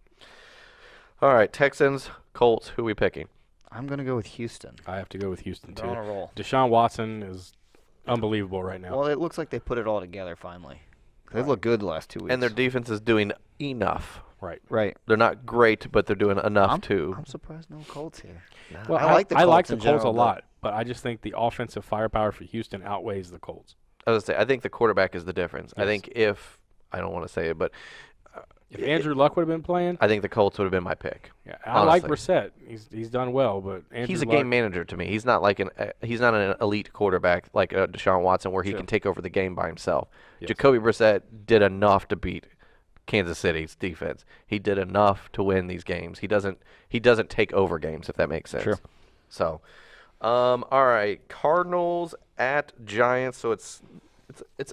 All right, Texans, Colts. Who we picking? I'm going to go with Houston. I have to go with Houston They're on too. a roll. Deshaun Watson is unbelievable right now. Well, it looks like they put it all together finally. They've looked good the last 2 weeks. And their defense is doing enough. Right. right. They're not great, but they're doing enough too. I'm surprised no Colts here. Well, I like the I like Colts the in Colts general, a but- lot, but I just think the offensive firepower for Houston outweighs the Colts. I was gonna say, I think the quarterback is the difference. I Yes. think if I don't want to say it, but If Andrew Luck would have been playing, I think the Colts would have been my pick. yeah, I like honestly. Brissett. He's done well, but Andrew He's a Luck, game manager to me. He's not like he's not an elite quarterback like Deshaun Watson where he Sure. can take over the game by himself. Yes. Jacoby Brissett did enough to beat Kansas City's defense. He did enough to win these games. He doesn't take over games, if that makes sense. Sure. So, all right, Cardinals at Giants. So it's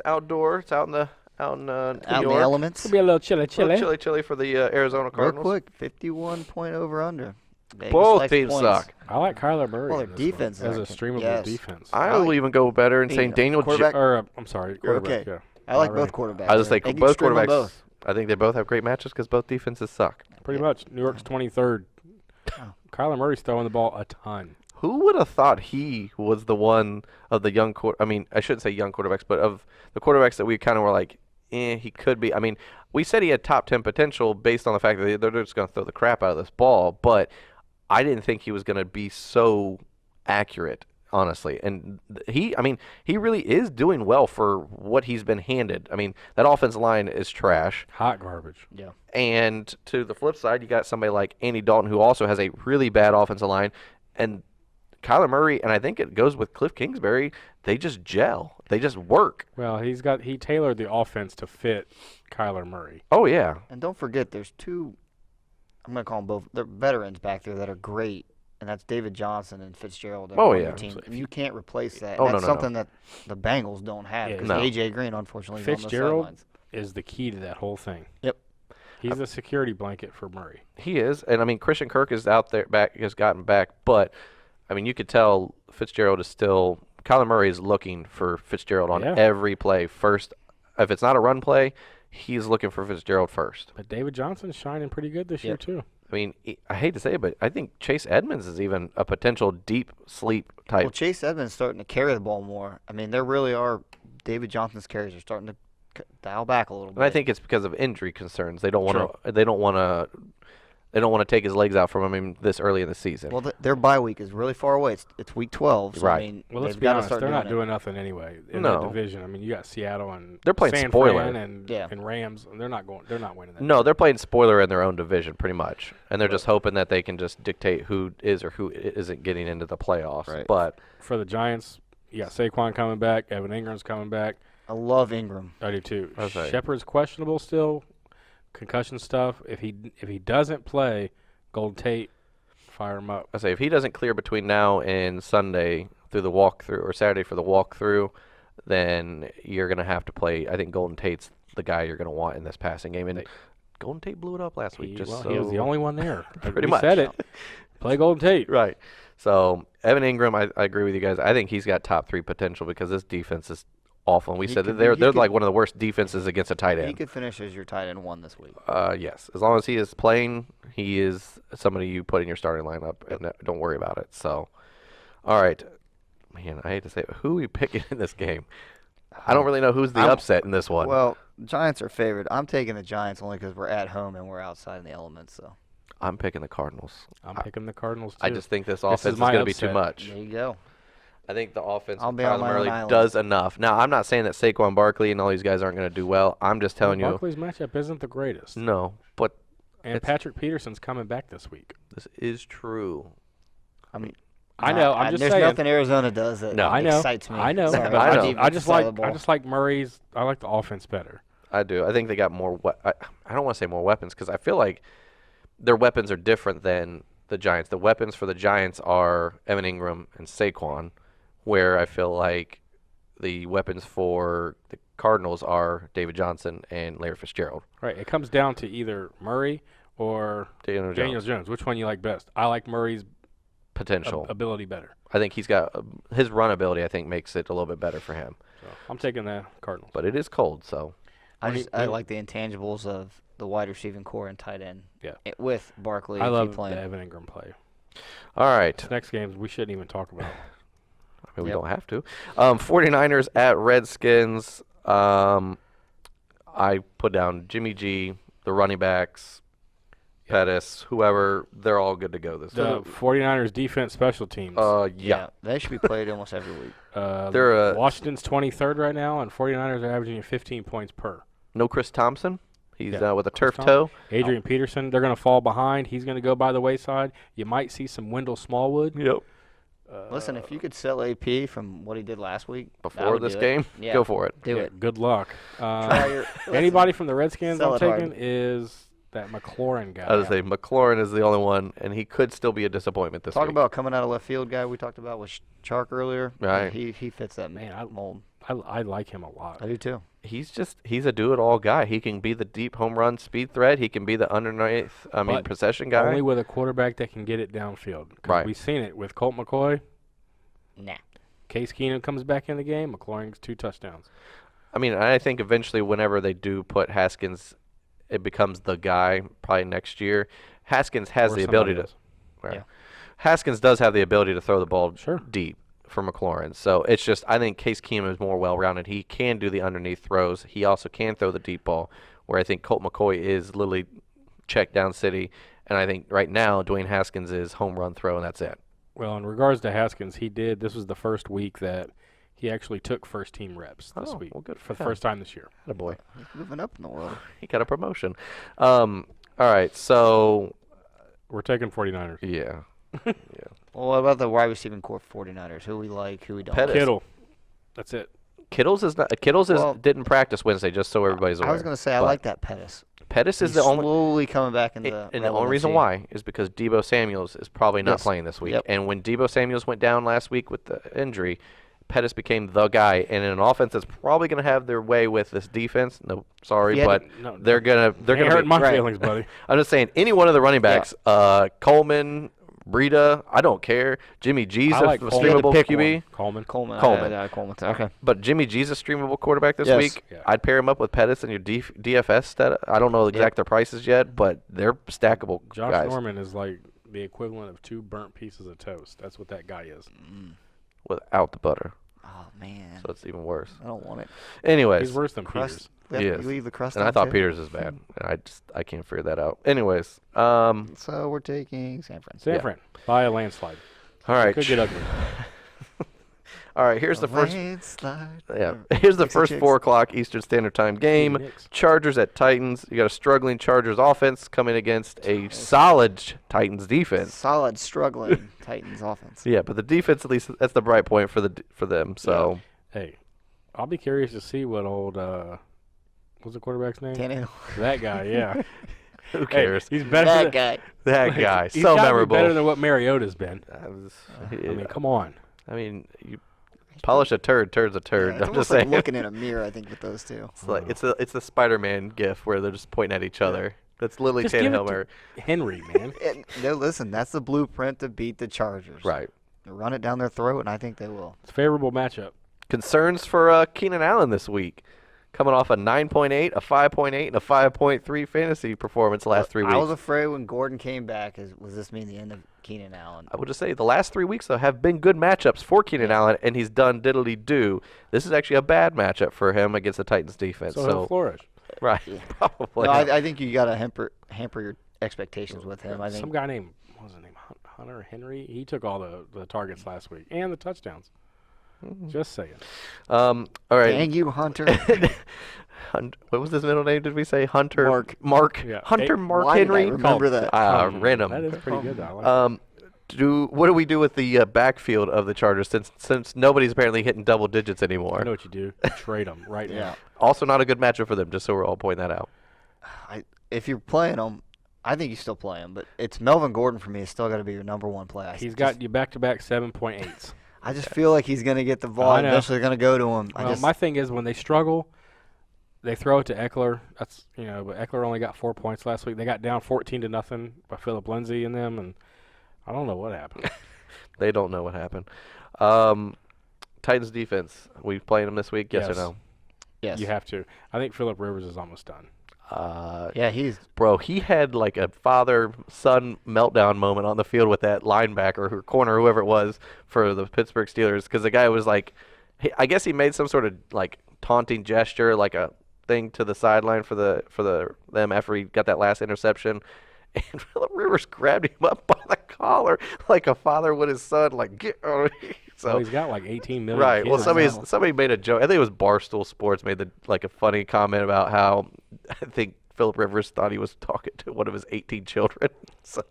outdoor. It's out in the New Out in the York. elements. It'll be a little A chilly. little chilly for the Arizona Real Cardinals. quick, 51 point over under. Vegas Both likes teams points. suck. I like Kyler Murray. Well, in their this one defense is as a acting- streamable yes. defense. I I will like- even go better and You saying know, Daniel. quarterback- I'm sorry, quarterback. okay. Yeah. I like Alright. both quarterbacks. I was like They can both stream 'em quarterbacks. both. I think they both have great matches because both defenses suck. Pretty much. New York's 23rd. Oh. Kyler Murray's throwing the ball a ton. Who would have thought he was the one of the young I mean, I shouldn't say young quarterbacks, but of the quarterbacks that we kind of were like, he could be. I mean, we said he had top 10 potential based on the fact that they're just going to throw the crap out of this ball, but I didn't think he was going to be so accurate, honestly. And he really is doing well for what he's been handed. I mean, that offensive line is trash. Hot garbage. Yeah. And to the flip side, you got somebody like Andy Dalton who also has a really bad offensive line. And Kyler Murray, and I think it goes with Cliff Kingsbury, they just gel. They just work. Well, he tailored the offense to fit Kyler Murray. Oh, yeah. And don't forget, there's two, I'm going to call them both, they're veterans back there that are great, and that's David Johnson and Fitzgerald. Oh, on yeah. your team. And you can't replace that. Oh, And no, that's no, no. something that the Bengals don't have Yeah. because No. A.J. Green, unfortunately, is on the Fitzgerald sidelines. is the key to that whole thing. Yep. He's a security blanket for Murray. He is. And, I mean, Christian Kirk is out there, has gotten back. But, I mean, you could tell Fitzgerald is still – Kyler Murray is looking for Fitzgerald on Yeah. every play first. If it's not a run play, he's looking for Fitzgerald first. But David Johnson's shining pretty good this year, Yep. too. I mean, I hate to say it, but I think Chase Edmonds is even a potential deep sleep type. Well, Chase Edmonds starting to carry the ball more. I mean, there really are – David Johnson's carries are starting to dial back a little bit. And I think it's because of injury concerns. They don't want to. They don't want to. They don't want to take his legs out from him this early in the season. Well, their bye week is really far away. It's week 12. So, Right. I mean, Well, let's they've be got to honest. start They're not it. doing nothing anyway in No. that division. I mean, you got Seattle and They're playing San spoiler. Fran and, Yeah. and Rams, and they're not winning that. No, they're playing spoiler in their own division, pretty much, and they're just hoping that they can just dictate who is or who isn't getting into the playoffs. Right. But For the Giants, you got Saquon coming back. Evan Ingram's coming back. I love Ingram. I do too. That's right. Shepard's questionable still. Concussion stuff. If he doesn't play, Golden Tate, fire him up. I say if he doesn't clear between now and Sunday through the walkthrough or Saturday for the walkthrough, then you're gonna have to play. I think Golden Tate's the guy you're gonna want in this passing game, and Golden Tate blew it up last week. He Just was so the only one there. Pretty We much. said it. Play Golden Tate. Right. So Evan Ingram, I agree with you guys. I think he's got top 3 potential because this defense is awful. And we He said that could- they're he could- like one of the worst defenses against a tight He end. could finish as your tight end 1 this week. Yes, as long as he is playing, he is somebody you put in your starting lineup, and don't worry about it. So, all right, man, I hate to say it, but who are we picking in this game? I don't really know who's the upset in this one. Well, Giants are favored. I'm taking the Giants only because we're at home and we're outside in the elements. So I'm picking the Cardinals. I'm picking the Cardinals too. I just think this This offense is is my going to be too upset. much. there you go. I think the offense I'll with be on Kyler my own Murray island. does enough. Now, I'm not saying that Saquon Barkley and all these guys aren't going to do well. I'm just telling you. Barkley's matchup isn't the greatest. No, but And Patrick Peterson's coming back this week. This is true. I know. I'm just there's saying. nothing Arizona does that No, I know. excites me. I know. Sorry But about I my know. defense I just side of like. the I ball. just like Murray's. I like the offense better. I do. I think they got more. I don't want to say more weapons because I feel like their weapons are different than the Giants. The weapons for the Giants are Evan Ingram and Saquon, where I feel like the weapons for the Cardinals are David Johnson and Larry Fitzgerald. Right. It comes down to either Murray or Daniel Jones. Which one you like best? I like Murray's Potential. ability better. I think he's got his run ability. I think makes it a little bit better for him. So I'm taking the Cardinals. But it is cold, so I like the intangibles of the wide receiving core and tight end. Yeah. With Barkley. I if love he playing. the Evan Ingram play. all right. This next game we shouldn't even talk about. I mean, we Yep. don't have to. 49ers at Redskins. I put down Jimmy G, the running backs, Pettis, whoever. They're all good to go this The week. 49ers defense special teams. Yeah. They should be played almost every week. They're Washington's 23rd right now, and 49ers are averaging 15 points per. No Chris Thompson. He's Yeah, with a Chris turf toe. Adrian Peterson, they're going to fall behind. He's going to go by the wayside. You might see some Wendell Smallwood. Yep. Listen, if you could sell AP from what he did last week that Before would this do it. game, Yeah, go for it. Do Yeah, it. Good luck. Try your, Anybody from the Redskins Sell I'm it hard. taking is that McLaurin guy. I was say McLaurin is the only one, and he could still be a disappointment this Talk week. about coming out of left field guy we talked about with Chark earlier. Right. He fits that Man, mold. I like him a lot. I do too. He's a do-it-all guy. He can be the deep home run speed threat. He can be the underneath, But possession guy. Only with a quarterback that can get it downfield. 'Cause Right. We've seen it with Colt McCoy. Nah. Case Keenum comes back in the game. McLaurin's 2 touchdowns. I mean, I think eventually whenever they do put Haskins, it becomes the guy probably next year. Haskins has Or the ability somebody to. else. Right. Yeah. Haskins does have the ability to throw the ball Sure. deep for McLaurin. So it's just I think Case Keenum is more well-rounded. He can do the underneath throws. He also can throw the deep ball, where I think Colt McCoy is literally check down city. And I think right now Dwayne Haskins is home run throw, and that's it. Well, in regards to Haskins, this was the first week that he actually took first-team reps this Oh, week well, good for for the him. first time this year. Attaboy. He's moving up in the world. He got a promotion. All right, so We're taking 49ers. yeah. Well, what about the wide receiving core 49ers? Who we like, who we don't Pettis. like? Kittle. That's it. Kittles Well, didn't practice Wednesday, just so everybody's aware. I was going to say, I But like that Pettis. Pettis is He's the only. slowly coming back in the And the only reason relevancy. why is because Debo Samuels is probably not Yes. playing this week. Yep. And when Debo Samuels went down last week with the injury, Pettis became the guy. And in an offense that's probably going to have their way with this defense. No, sorry, He had but No, they're gonna hurt be. my right. feelings, buddy. I'm just saying, any one of the running backs, Coleman, Breida, I don't care. Jimmy G's I a like Coleman. streamable Pick QB. Coleman. Coleman. Coleman. Okay. But Jimmy G's a streamable quarterback this Yes. week. Yeah. I'd pair him up with Pettis and your DFS stat. I don't know exact their prices yet, but they're stackable Josh guys Norman is like the equivalent of 2 burnt pieces of toast. That's what that guy is. without the butter, Oh, man. so it's even worse. I don't want it. Anyways, He's worse than Crust. Peters. Yes. You leave the crust and I on thought too? Peters is bad. And I can't figure that out. Anyways, So we're taking San Francisco. San Fran by a landslide. all right, Could get ugly. all right. Here's the first. Landslide. Yeah, here's the Chicks and first chicks. 4:00 Eastern Standard Time game. Knicks. Chargers at Titans. You got a struggling Chargers offense coming against a solid Titans defense. Solid, struggling Titans offense. Yeah, but the defense, at least, that's the bright point for them. So Hey, I'll be curious to see what old what's the quarterback's name? Tannehill. That guy, yeah. who Hey, cares? he's better That than guy. That guy, He's so gotta be memorable. better than what Mariota's been. I Yeah, mean, come on. you polish a turd, turd's a turd. Yeah, it's I'm just almost like saying. looking in a mirror, I think, with those two. It's the Spider-Man gif where they're just pointing at each other. That's literally Just give it Tannehill. to Henry, man. No, listen, that's the blueprint to beat the Chargers. Right. Run it down their throat, and I think they will. It's a favorable matchup. Concerns for Keenan Allen this week, coming off a 9.8, a 5.8, and a 5.3 fantasy performance the last 3 weeks. I was afraid when Gordon came back, was this mean the end of Keenan Allen? I would just say the last 3 weeks, though, have been good matchups for Keenan Allen, and he's done diddly-do. This is actually a bad matchup for him against the Titans defense. So he'll flourish. Right, probably. No, not. I think you got to hamper your expectations with him. I think Some guy named, what was his name, Hunter Henry? He took all the targets last week and the touchdowns. Just saying. All right. Dang you, Hunter. what was his middle name? Did we say Hunter? Mark. Yeah. Mark Why did I Henry. remember that? Random. That is pretty good, though. I like What do we do with the backfield of the Chargers since nobody's apparently hitting double digits anymore? I know what you do. Trade them right now. Also, not a good matchup for them. Just so we're all pointing that out. If you're playing them, I think you still play him. But it's Melvin Gordon for me. It's still got to be your number one play. He's got you back-to-back 7.8s. I just feel like he's going to get the ball. I know. Eventually, going to go to him. Well, my thing is when they struggle, they throw it to Eckler. That's but Eckler only got 4 points last week. They got down 14-0 by Philip Lindsay and them, and I don't know what happened. They don't know what happened. Titans defense. We playing them this week? Yes or no? Yes. You have to. I think Philip Rivers is almost done. He had like a father-son meltdown moment on the field with that linebacker or corner, whoever it was, for the Pittsburgh Steelers, because the guy was like, I guess he made some sort of like taunting gesture, like a thing to the sideline for them after he got that last interception, and Philip Rivers grabbed him up by the collar like a father would his son, like get out of here. So he's got like 18 million. right. Kids. Well, somebody made a joke. I think it was Barstool Sports made a funny comment about how I think Philip Rivers thought he was talking to one of his 18 children. So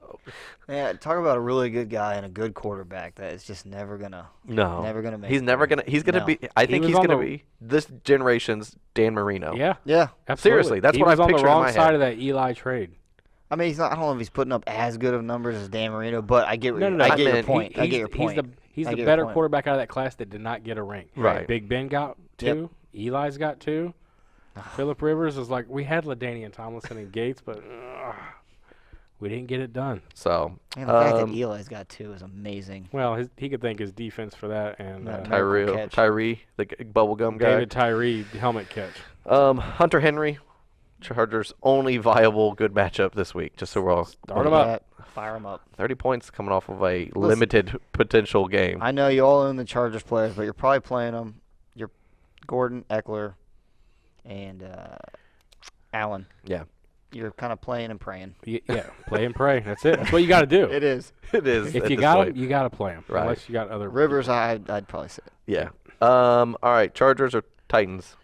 yeah, talk about a really good guy and a good quarterback that is just never gonna make. He's never gonna. He's gonna be. I think he's gonna be this generation's Dan Marino. Yeah. Absolutely. Absolutely. Seriously, that's he what I was on pictured the in wrong my side head. of that Eli trade. I mean, he's not. I don't know if he's putting up as good of numbers as Dan Marino, but I get. No. I get your point. I get your point. He's the better quarterback out of that class that did not get a ring. Right. Big Ben got 2. Eli's got 2. Philip Rivers is like, we had LaDainian Tomlinson and Gates, but we didn't get it done. So And the fact that Eli's got 2 is amazing. Well, he could thank his defense for that, and Tyree, the bubblegum guy. David Tyree helmet catch. Hunter Henry, Chargers' only viable good matchup this week. Just so we're all Start him up. Fire him up. 30 points coming off of a limited potential game. I know you all own the Chargers players, but you're probably playing them. You're Gordon, Eckler, and Allen. Yeah. You're kind of playing and praying. Yeah, play and pray. That's it. That's what you got to do. It is. It is. If you got him, you got to play him. Right. Unless you got other Rivers, I'd probably say. Yeah. All right. Chargers or Titans?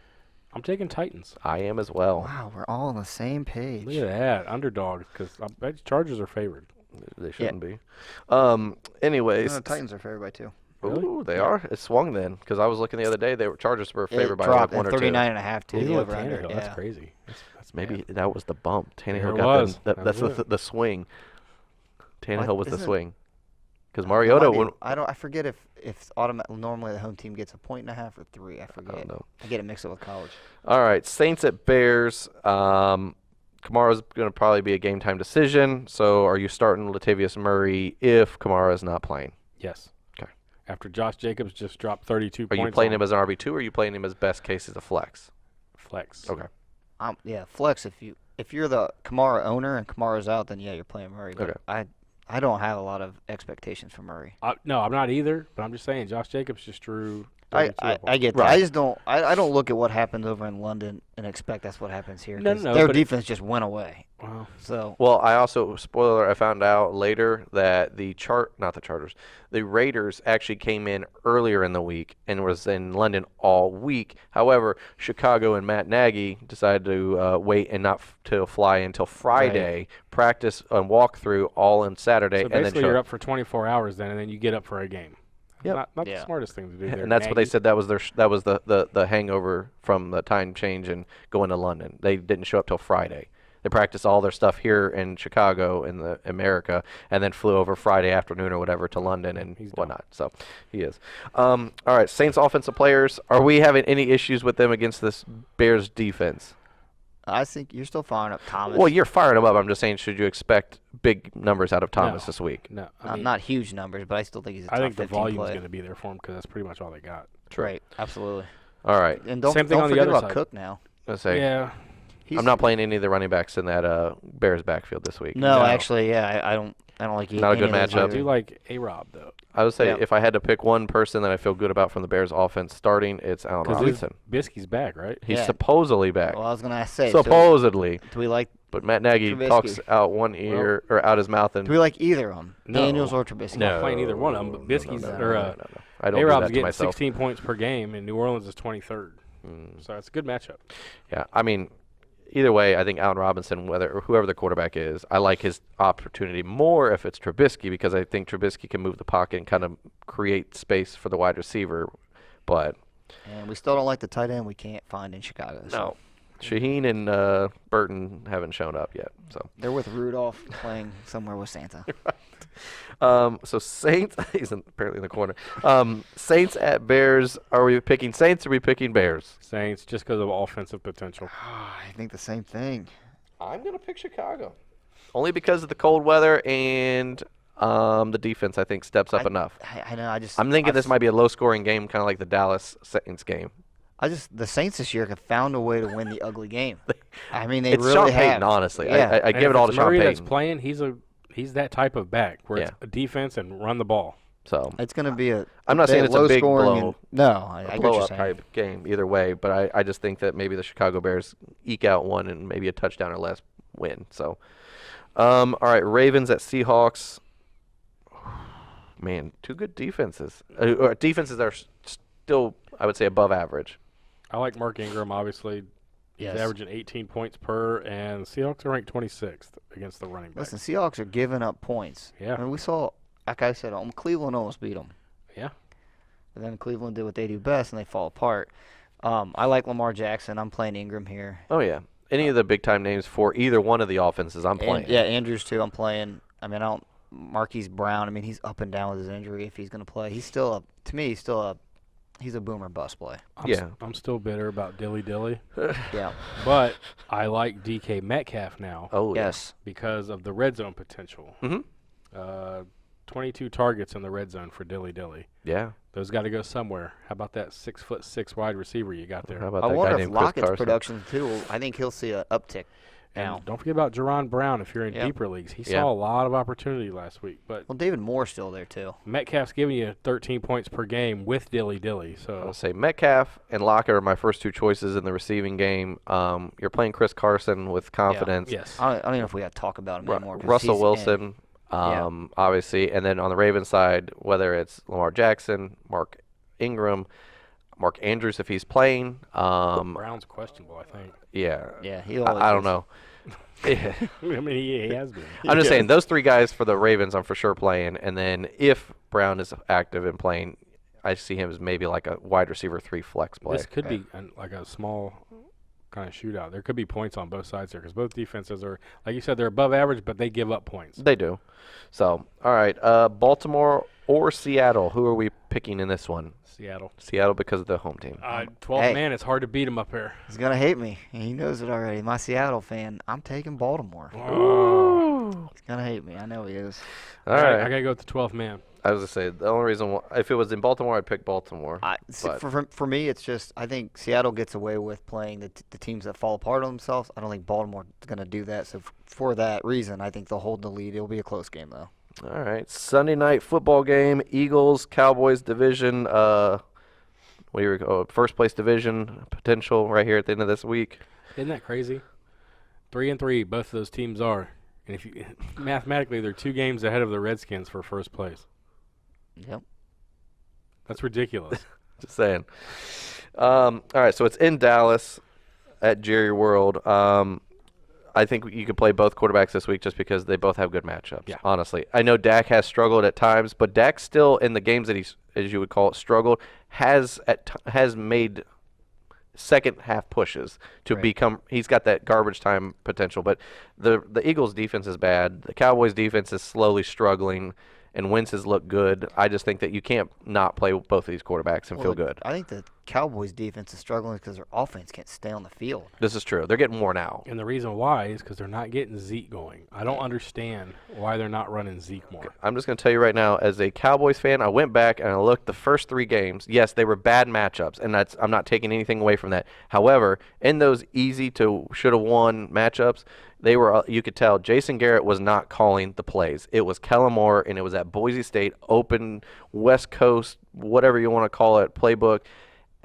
I'm taking Titans. I am as well. Wow, we're all on the same page. Look at that underdogs, because I bet Chargers are favored. They shouldn't be. Anyways. No, Titans are favored by 2. Really? Ooh, they are. It swung then, because I was looking the other day. Chargers were favored by dropped like 1 or 2. 39.5 to Even the with over under. Tannehill, Yeah. that's crazy. That's Maybe bad. that was the bump. Tannehill There it got was. that's That was the swing. Tannehill What? was the Isn't- swing. Because That Mariota might be- went. I forget if normally the home team gets a 1.5 or 3. I forget. don't know. I get it mixed up with college. All right, Saints at Bears. Kamara's going to probably be a game time decision. So are you starting Latavius Murray if Kamara is not playing? Yes. Okay. After Josh Jacobs just dropped 32 Are points. you playing on him as an RB2 or are you playing him as best case as a flex? flex. Okay. Yeah, flex. If you're the Kamara owner and Kamara's out, then yeah, you're playing Murray. But Okay. I don't have a lot of expectations for Murray. No, I'm not either, but I'm just saying Josh Jacobs just drew 32 I get that. Right. I just don't. I don't look at what happens over in London and expect that's what happens here. No, 'cause no, their but defense just went away. Wow. So Well, I also, spoiler, I found out later that the Raiders actually came in earlier in the week and was in London all week. However, Chicago and Matt Nagy decided to wait and not to fly until Friday, practice and walk through all on Saturday, So and then basically show. you're up for 24 hours then, and then you get up for a game. Yep. Not Yeah. the smartest thing to do there. And that's what they Nagy. said. That was the hangover from the time change and going to London. They didn't show up till Friday. They practiced all their stuff here in Chicago in the America, and then flew over Friday afternoon or whatever to London and He's done. whatnot. So he is. All right, Saints offensive players. Are we having any issues with them against this Bears defense? I think you're still firing up Thomas. Well, you're firing them up. I'm just saying, should you expect big numbers out of Thomas No. this week? No, I mean, not huge numbers, but I still think he's a I top think the 15 volume's player. going to be there for him because that's pretty much all they got. Right, absolutely. All right. And don't Same thing on the forget other about side. Cook now. Let's say Yeah. I'm not playing any of the running backs in that Bears backfield this week. No, No. actually, yeah, I don't like Not a good any of those matchup. I either. do like A-Rob, though. I would say Yeah. if I had to pick one person that I feel good about from the Bears offense starting, it's Allen Because Robinson. Bisky's back, right? He's Yeah. supposedly back. Well, I was gonna say. So, Supposedly. do we like? But Matt Nagy Trubisky. talks out one ear or out his mouth and Do we like either of them? No. Daniels or Trubisky? not playing either one of them, but Bisky's no. or I don't do A-Rob's that to getting myself. 16 points per game, and New Orleans is 23rd. So it's a good matchup. Yeah, I mean, either way, I think Allen Robinson, or whoever the quarterback is, I like his opportunity more if it's Trubisky because I think Trubisky can move the pocket and kind of create space for the wide receiver. But And we still don't like the tight end we can't find in Chicago. So. no, Shaheen and Burton haven't shown up yet. So They're with Rudolph playing somewhere with Santa. so Saints, he's apparently in the corner. Saints at Bears. Are we picking Saints or are we picking Bears? Saints, just because of offensive potential. I think the same thing. I'm going to pick Chicago. Only because of the cold weather and the defense, I think, steps up enough. I know. I'm thinking this might be a low-scoring game, kind of like the Dallas Saints game. The Saints this year have found a way to win the ugly game. I mean, they It's really Sean have. Payton, honestly. Yeah. I give it all to Sean Murray Payton. that's playing, he's that type of back where it's a defense and run the ball. So It's going to be a. I'm not saying it's a big blow. No, I get what you're blow-up saying. type game either way, but I just think that maybe the Chicago Bears eke out one and maybe a touchdown or less win. So, all right, Ravens at Seahawks. Man, two good defenses. Defenses are still, I would say, above average. I like Mark Ingram, obviously. Yes. He's averaging 18 points per, and the Seahawks are ranked 26th against the running back. Listen, Seahawks are giving up points. Yeah. I mean, we saw, like I said, Cleveland almost beat them. Yeah. But then Cleveland did what they do best, and they fall apart. I like Lamar Jackson. I'm playing Ingram here. Oh, yeah. Any of the big-time names for either one of the offenses, I'm playing. Yeah, Andrews, too. I'm playing. I mean, Marquise Brown, I mean, he's up and down with his injury if he's going to play. He's still he's a boomer bust play. I'm still bitter about Dilly. Yeah. But I like DK Metcalf now Oh, Yes. because of the red zone potential. Mm-hmm. 22 targets in the red zone for Dilly. Yeah. Those got to go somewhere. How about that 6'6" wide receiver you got there? How about I that guy wonder if named Chris Lockett's Carson? production, too, I think he'll see an uptick now. And don't forget about Jerron Brown if you're in Yeah. deeper leagues. He Yeah. saw a lot of opportunity last week. But Well, David Moore's still there, too. Metcalf's giving you 13 points per game with Dilly. So I'll say Metcalf and Lockett are my first two choices in the receiving game. You're playing Chris Carson with confidence. yes. I don't even know if we got to talk about him anymore. 'cause Russell he's in. Wilson, obviously. And then on the Ravens side, whether it's Lamar Jackson, Mark Ingram, Mark Andrews if he's playing. Brown's questionable, I think. Yeah. Yeah, he always I don't is. know. Yeah. I mean, he has been. I'm just saying those three guys for the Ravens I'm for sure playing. And then if Brown is active and playing, I see him as maybe like a wide receiver 3 flex play. This could be like a small kind of shootout. There could be points on both sides there because both defenses are, like you said, they're above average, but they give up points. They do. So, all right, Baltimore or Seattle, who are we picking in this one? Seattle because of the home team. 12 Hey. man, it's hard to beat him up here. He's going to hate me. He knows it already. My Seattle fan, I'm taking Baltimore. He's going to hate me. I know he is. All right. I got to go with the 12th man. I was going to say, the only reason, if it was in Baltimore, I'd pick Baltimore. But- For me, it's just I think Seattle gets away with playing the teams that fall apart on themselves. I don't think Baltimore's going to do that. So for that reason, I think they'll hold the lead. It'll be a close game, though. All right, Sunday night football game, Eagles, Cowboys division, first place division potential right here at the end of this week. Isn't that crazy? 3-3, both of those teams are. And if you mathematically, they're 2 games ahead of the Redskins for first place. Yep. That's ridiculous. Just saying. All right, so it's in Dallas at Jerry World. I think you could play both quarterbacks this week just because they both have good matchups, Yeah. honestly. I know Dak has struggled at times, but Dak still, in the games that he's, as you would call it, struggled, has made second half pushes to become – he's got that garbage time potential. But the Eagles' defense is bad. The Cowboys' defense is slowly struggling, and Wentz has looked good. I just think that you can't not play both of these quarterbacks and feel good. I think the Cowboys' defense is struggling because their offense can't stay on the field. This is true. They're getting worn out. And the reason why is because they're not getting Zeke going. I don't understand why they're not running Zeke more. I'm just going to tell you right now, as a Cowboys fan, I went back and I looked the first 3 games. Yes, they were bad matchups, and I'm not taking anything away from that. However, in those easy to should have won matchups, they were you could tell Jason Garrett was not calling the plays. It was Kellen Moore, and it was at Boise State, open West Coast, whatever you want to call it, playbook.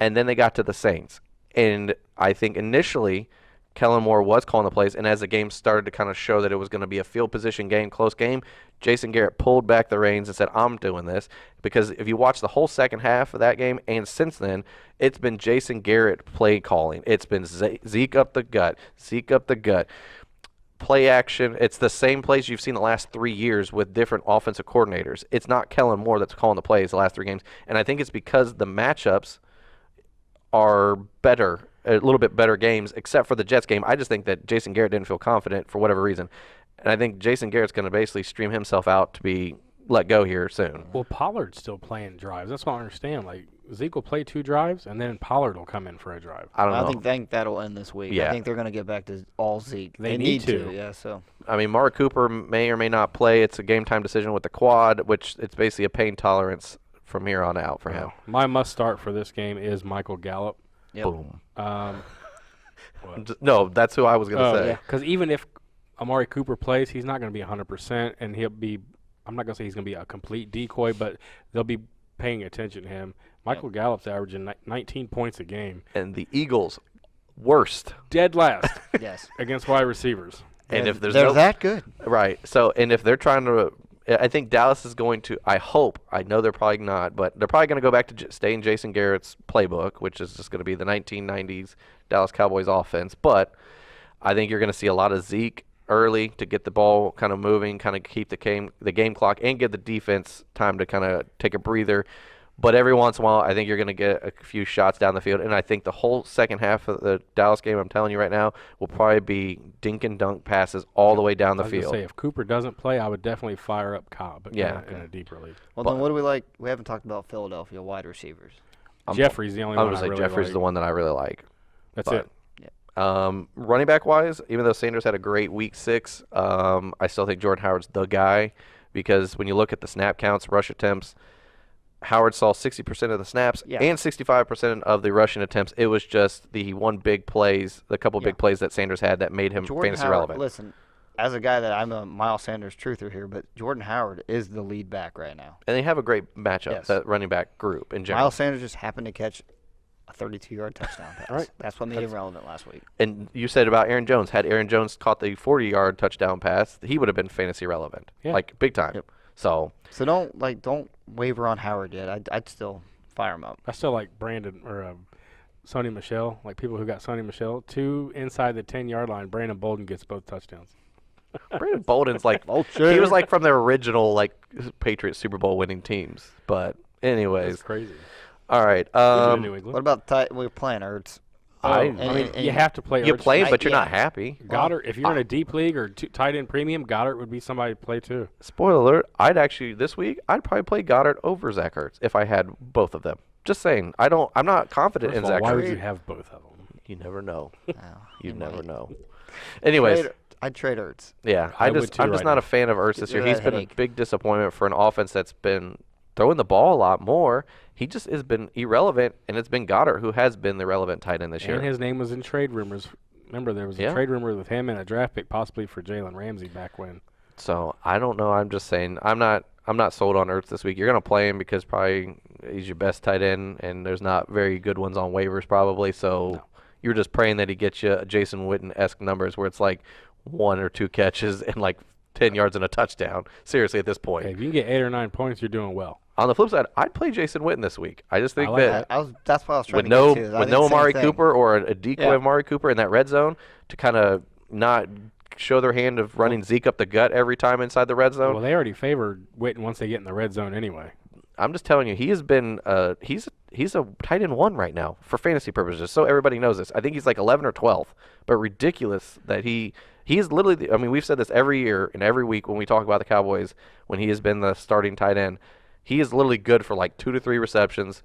And then they got to the Saints. And I think initially Kellen Moore was calling the plays, and as the game started to kind of show that it was going to be a field position game, close game, Jason Garrett pulled back the reins and said, I'm doing this. Because if you watch the whole second half of that game, and since then, it's been Jason Garrett play calling. It's been Zeke up the gut, play action. It's the same plays you've seen the last 3 years with different offensive coordinators. It's not Kellen Moore that's calling the plays the last 3 games, and I think it's because the matchups are better, a little bit better games, except for the Jets game. I just think that Jason Garrett didn't feel confident for whatever reason. And I think Jason Garrett's going to basically stream himself out to be let go here soon. Well, Pollard's still playing drives. That's what I understand. Like, Zeke will play 2 drives, and then Pollard will come in for a drive. I don't know. I think that'll end this week. Yeah. I think they're going to get back to all Zeke. They need to. Yeah, so. I mean, Mari Cooper may or may not play. It's a game-time decision with the quad, which it's basically a pain tolerance from here on out for him. My must-start for this game is Michael Gallup. Yep. Boom. What? No, that's who I was going to say. yeah. Because even if Amari Cooper plays, he's not going to be 100%, and he'll be – I'm not going to say he's going to be a complete decoy, but they'll be paying attention to him. Michael Gallup's averaging 19 points a game. And the Eagles, worst. Dead last Yes. against wide receivers. And if there's they're that good. Right. So, and if they're trying to, I think Dallas is going to, I know they're probably not, but they're probably going to go back to stay in Jason Garrett's playbook, which is just going to be the 1990s Dallas Cowboys offense. But I think you're going to see a lot of Zeke early to get the ball kind of moving, kind of keep the game clock, and give the defense time to kind of take a breather. But every once in a while, I think you're going to get a few shots down the field. And I think the whole second half of the Dallas game, I'm telling you right now, will probably be dink and dunk passes all the way down the I was gonna field. say, if Cooper doesn't play, I would definitely fire up Cobb in a deeper league. Well, then what do we like? We haven't talked about Philadelphia wide receivers. Jeffrey's the only I'm one going I to say really Jeffrey's like. the one that I really like. That's but- it. Running back wise, even though Sanders had a great week 6, I still think Jordan Howard's the guy because when you look at the snap counts, rush attempts, Howard saw 60% of the snaps and 65% of the rushing attempts. It was just the big plays that Sanders had that made him fantasy relevant. Listen, as a guy that I'm a Miles Sanders truther here, but Jordan Howard is the lead back right now. And they have a great matchup, Yes. that running back group in general. Miles Sanders just happened to catch a 32-yard touchdown pass. Right. That's what made him relevant last week. And you said about Aaron Jones. Had Aaron Jones caught the 40-yard touchdown pass, he would have been fantasy relevant, like big time. Yep. So don't waver on Howard yet. I'd still fire him up. I still like Brandon or Sonny Michel, like people who got Sonny Michel. 2 inside the 10-yard line. Brandon Bolden gets both touchdowns. Brandon Bolden's like he was like from the original like Patriots Super Bowl winning teams. But anyways, That's crazy. all right. New England. What about we're playing Ertz? I mean, you have to play. You Ertz. play, but you're yeah. not happy. Goddard. If you're in a deep league or tight end premium, Goddard would be somebody to play too. Spoiler alert, this week I'd probably play Goddard over Zach Ertz if I had both of them. Just saying. I'm not confident First in of all, Zach why would Ertz. you have both of them? You never know. Oh, You never might. know. Anyways, I'd trade Ertz. yeah, I I'm would just too right not now. a fan of Ertz this Get year. rid of He's that been a headache. big disappointment for an offense that's been throwing the ball a lot more. He just has been irrelevant, and it's been Goddard who has been the relevant tight end this year. And his name was in trade rumors. Remember, there was a trade rumor with him and a draft pick possibly for Jalen Ramsey back when. So I don't know. I'm just saying I'm not sold on Ertz this week. You're gonna play him because probably he's your best tight end, and there's not very good ones on waivers probably. So you're just praying that he gets you Jason Witten-esque numbers where it's like 1 or 2 catches and like 10 yards and a touchdown. Seriously, at this point. Hey, if you can get 8 or 9 points, you're doing well. On the flip side, I'd play Jason Witten this week. I just think I like that That's what I was trying with to no get to. I with think no the same Amari thing. Cooper or a decoy Yeah. Amari Cooper in that red zone to kind of not show their hand of running Zeke up the gut every time inside the red zone. Well, they already favored Witten once they get in the red zone anyway. I'm just telling you, he has been he's a tight end 1 right now for fantasy purposes. So everybody knows this. I think he's like 11 or 12, but ridiculous that he is literally. I mean, we've said this every year and every week when we talk about the Cowboys when he has been the starting tight end. He is literally good for like 2 to 3 receptions,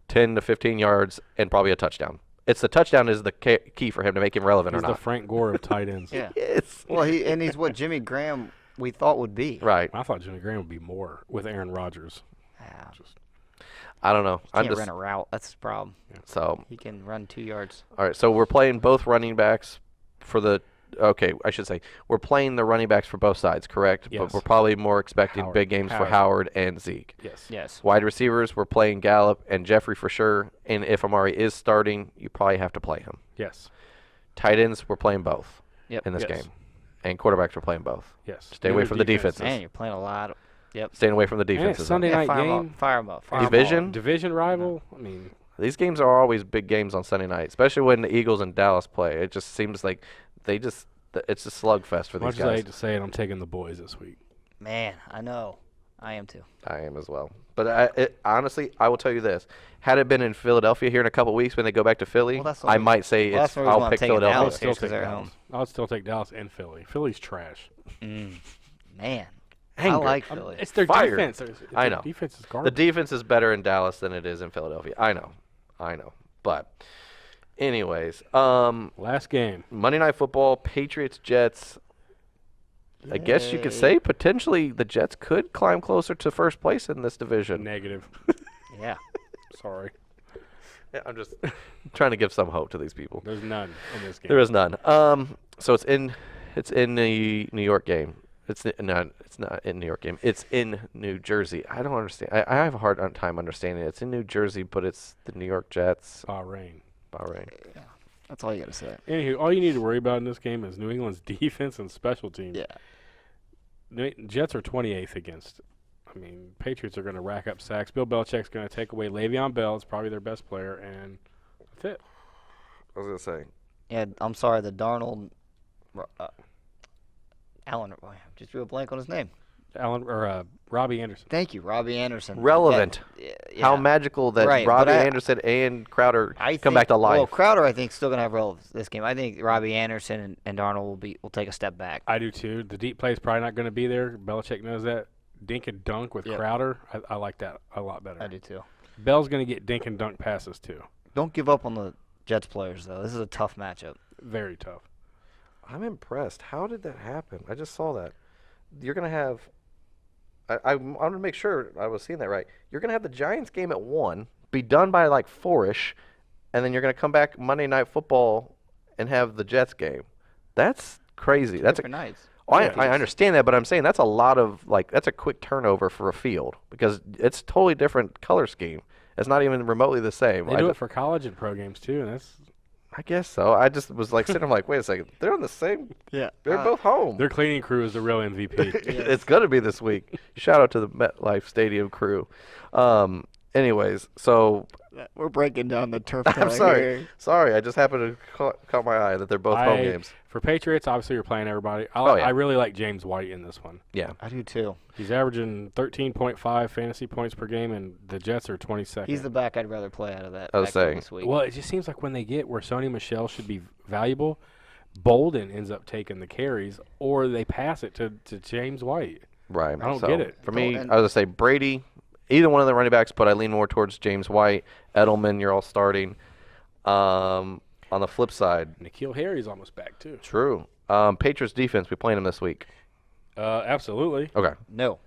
10 to 15 yards, and probably a touchdown. It's the touchdown is the key for him to make him relevant He's or the not. Frank Gore of tight ends. Yeah. Yes. Well, he's what Jimmy Graham we thought would be. Right. I thought Jimmy Graham would be more with Aaron Rodgers. Yeah. I don't know. He can't run a route. That's the problem. So He can run 2 yards. all right. So we're playing both running backs for the. Okay, I should say we're playing the running backs for both sides, correct? Yes. But we're probably more expecting Howard. big games for Howard. Howard and Zeke. Yes. Yes. Wide receivers, we're playing Gallup and Jeffrey for sure. And if Amari is starting, you probably have to play him. Yes. tight ends were playing both Yep. in this Yes. game, and quarterbacks were playing both. Yes. Stay away Neither from the defense. defenses. Man, you're playing a lot. Staying away from the And it's defenses. Sunday night fire 'em game. up. Fire 'em up. Fire 'em Division? Division rival. I mean, These games are always big games on Sunday night, especially when the Eagles and Dallas play. It just seems like it's a slugfest for these much as I guys. hate to say it, I'm taking the boys this week. Man, I know. I am too. I am as well. But honestly, I will tell you this: had it been in Philadelphia here in a couple weeks when they go back to Philly, Well, that's the I only- might say well, that's the reason why I'll I'm pick taking Philadelphia. Dallas. Still Because take they're at Dallas. home. I'll still take Dallas and Philly. Philly's trash. Man, Anger. I like Philly. It's their Fire. defense. I Their know. defense is The garbage. defense is better in Dallas than it is in Philadelphia. I know. But anyways, Last game. Monday Night Football, Patriots, Jets. I guess you could Yay. say potentially the Jets could climb closer to first place in this division. Negative. Yeah. Sorry. Yeah, I'm just trying to give some hope to these people. There's none in this game. There is none. So it's in the New York game. It's not in New York game. It's in New Jersey. I don't understand. I have a hard time understanding it. It's in New Jersey, but it's the New York Jets. Bahrain. Bahrain. That's all you got to say. Anywho, all you need to worry about in this game is New England's defense and special teams. Yeah. Jets are 28th against. I mean, Patriots are going to rack up sacks. Bill Belichick's going to take away Le'Veon Bell. It's probably their best player, and that's it. I was gonna say. Yeah, I'm sorry. The Darnold, Allen, just drew a blank on his name. Robbie Anderson. Thank you, Robbie Anderson. Relevant. Yeah, How yeah. magical that Right, but Robbie I- Anderson and Crowder I come back think- to life. Well, Crowder, I think, is still gonna have relevance this game. I think Robbie Anderson and Darnold will take a step back. I do too. The deep play is probably not going to be there. Belichick knows that. Dink and dunk with Yep. Crowder. I like that a lot better. I do too. Bell's going to get dink and dunk passes too. Don't give up on the Jets players though. This is a tough matchup. Very tough. I'm impressed. How did that happen? I just saw that. You're gonna have. I want to make sure I was seeing that right. You're gonna have the Giants game at 1, be done by like 4ish, and then you're gonna come back Monday Night Football and have the Jets game. That's crazy. That's different nights. I understand that, but I'm saying that's a lot of that's a quick turnover for a field because it's totally different color scheme. It's not even remotely the same. They do it for college and pro games too, and that's I guess so. I just was like sitting there like, wait a second, they're on the same. Yeah. They're both home. their cleaning crew is the real MVP. It's gonna be this week. Shout out to the MetLife Stadium crew. Anyways, so We're breaking down the turf. I'm sorry. I just happened to caught my eye that they're both home games. For Patriots, obviously you're playing everybody. Oh, yeah. I really like James White in this one. Yeah, I do too. He's averaging 13.5 fantasy points per game, and the Jets are 22nd. He's the back I'd rather play out of that. I was backfield saying. this week. Well, it just seems like when they get where Sony Michel should be valuable, Bolden ends up taking the carries, or they pass it to James White. right. I don't So, get it. For me, And- I was gonna say Brady, either one of the running backs, but I lean more towards James White. Edelman, you're all starting. On the flip side, N'Keal Harry's almost back too. true. Patriots defense, we playing them this week. Absolutely. Okay. No.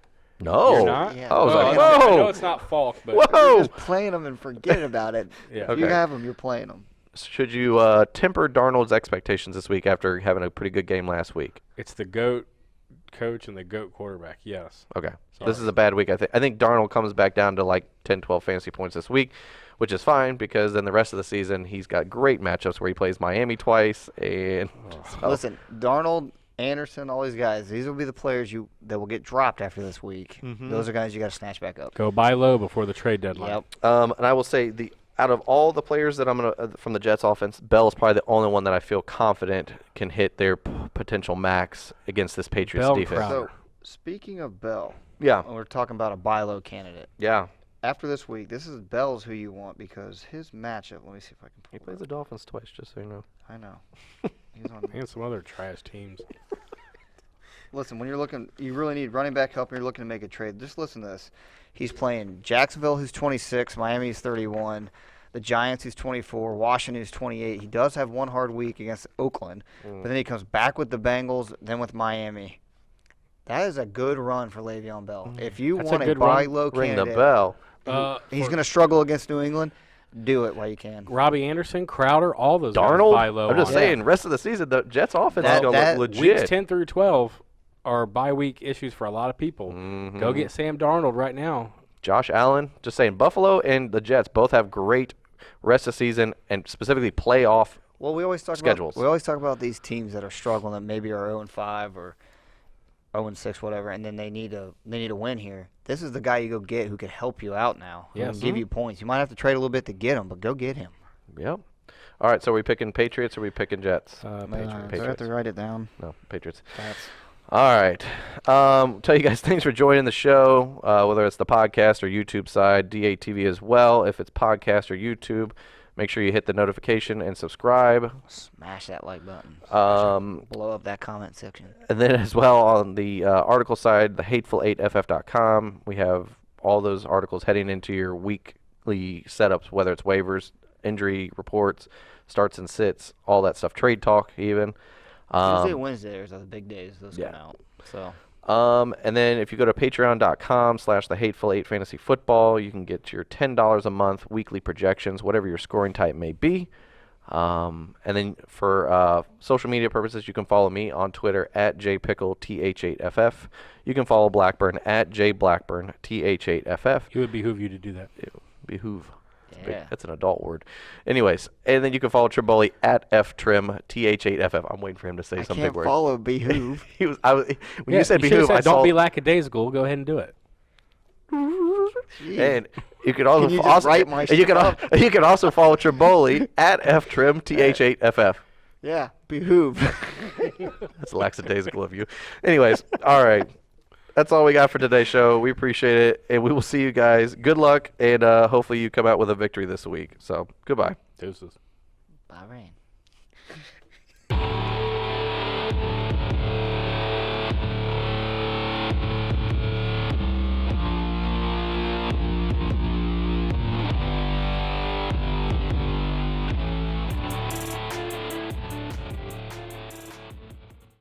No. You're not? Yeah. I was Well, like, I know whoa. it's not Falk, but You're Whoa. just playing them and forgetting about it. Yeah. If you Okay. have them, you're playing them. Should you temper Darnold's expectations this week after having a pretty good game last week? it's the GOAT coach and the GOAT quarterback. Yes. Okay. Sorry. This is a bad week. I think Darnold comes back down to like 10, 12 fantasy points this week, which is fine because then the rest of the season he's got great matchups where he plays Miami twice and Listen, Darnold, Anderson, all these guys, these will be the players that will get dropped after this week. Those are guys you got to snatch back up. Go buy low before the trade deadline. Yep. and I will say out of all the players that I'm gonna from the Jets offense, Bell is probably the only one that I feel confident can hit their potential max against this Patriots Bell and defense. Crowder. So, speaking of Bell, Yeah. we're talking about a buy low candidate. Yeah. After this week, this is Bell's who you want because his matchup. Let me see if I can pull He it plays up. the Dolphins twice, just so you know. I know. He's on. And some other trash teams. Listen, when you're looking, you really need running back help and you're looking to make a trade. Just listen to this. He's playing Jacksonville, who's 26, Miami, who's 31, the Giants, who's 24, Washington, who's 28. He does have one hard week against Oakland, but then he comes back with the Bengals, then with Miami. That is a good run for Le'Veon Bell. If you That's a want a good buy run. low Ring the candidate, bell. he's going to struggle against New England. Do it while you can. Robbie Anderson, Crowder, all those guys Darnold? buy low. I'm just on. saying, rest of the season, the Jets offense That- is going to that- look Weeks legit. 10 through 12 are bye week issues for a lot of people. Mm-hmm. Go get Sam Darnold right now. Josh Allen, just saying, Buffalo and the Jets both have great rest of season and specifically playoff Well, we always talk schedules. about these teams that are struggling that maybe are 0-5 or 0-6, whatever, and then they need a win here. This is the guy you go get who can help you out now. Who Yes. can give you points. You might have to trade a little bit to get him, but go get him. Yep. All right, so are we picking Patriots or are we picking Jets? Patriots. I have to write it down. No, Patriots. That's All right. Tell you guys, thanks for joining the show, whether it's the podcast or YouTube side, DATV as well. If it's podcast or YouTube, make sure you hit the notification and subscribe. smash that like button. Um, Blow up that comment section. And then as well on the article side, the hateful8ff.com, we have all those articles heading into your weekly setups, whether it's waivers, injury reports, starts and sits, all that stuff, trade talk even. Tuesday and Wednesday are the big days. Those come out. So. And then if you go to patreon.com/thehateful8fantasyfootball, you can get your $10 a month weekly projections, whatever your scoring type may be. And then for social media purposes, you can follow me on Twitter at jpickle_th8ff. You can follow Blackburn at jblackburn_th8ff. It would behoove you to do that. Behoove. Yeah. That's an adult word. Anyways, and then you can follow Triboli at ftrimth8ff. I'm waiting for him to say some big Can't word. follow behoove. When you said should've behoove, said, I don't saw. be lackadaisical. Go ahead and do it. And you can also Can you just write my and you shit up? you can also follow Triboli at ftrimth8ff. Yeah, behoove. That's lackadaisical of you. Anyways, all right. That's all we got for today's show. We appreciate it, and we will see you guys. Good luck, and hopefully you come out with a victory this week. So, goodbye. Deuces. Bye, Rain.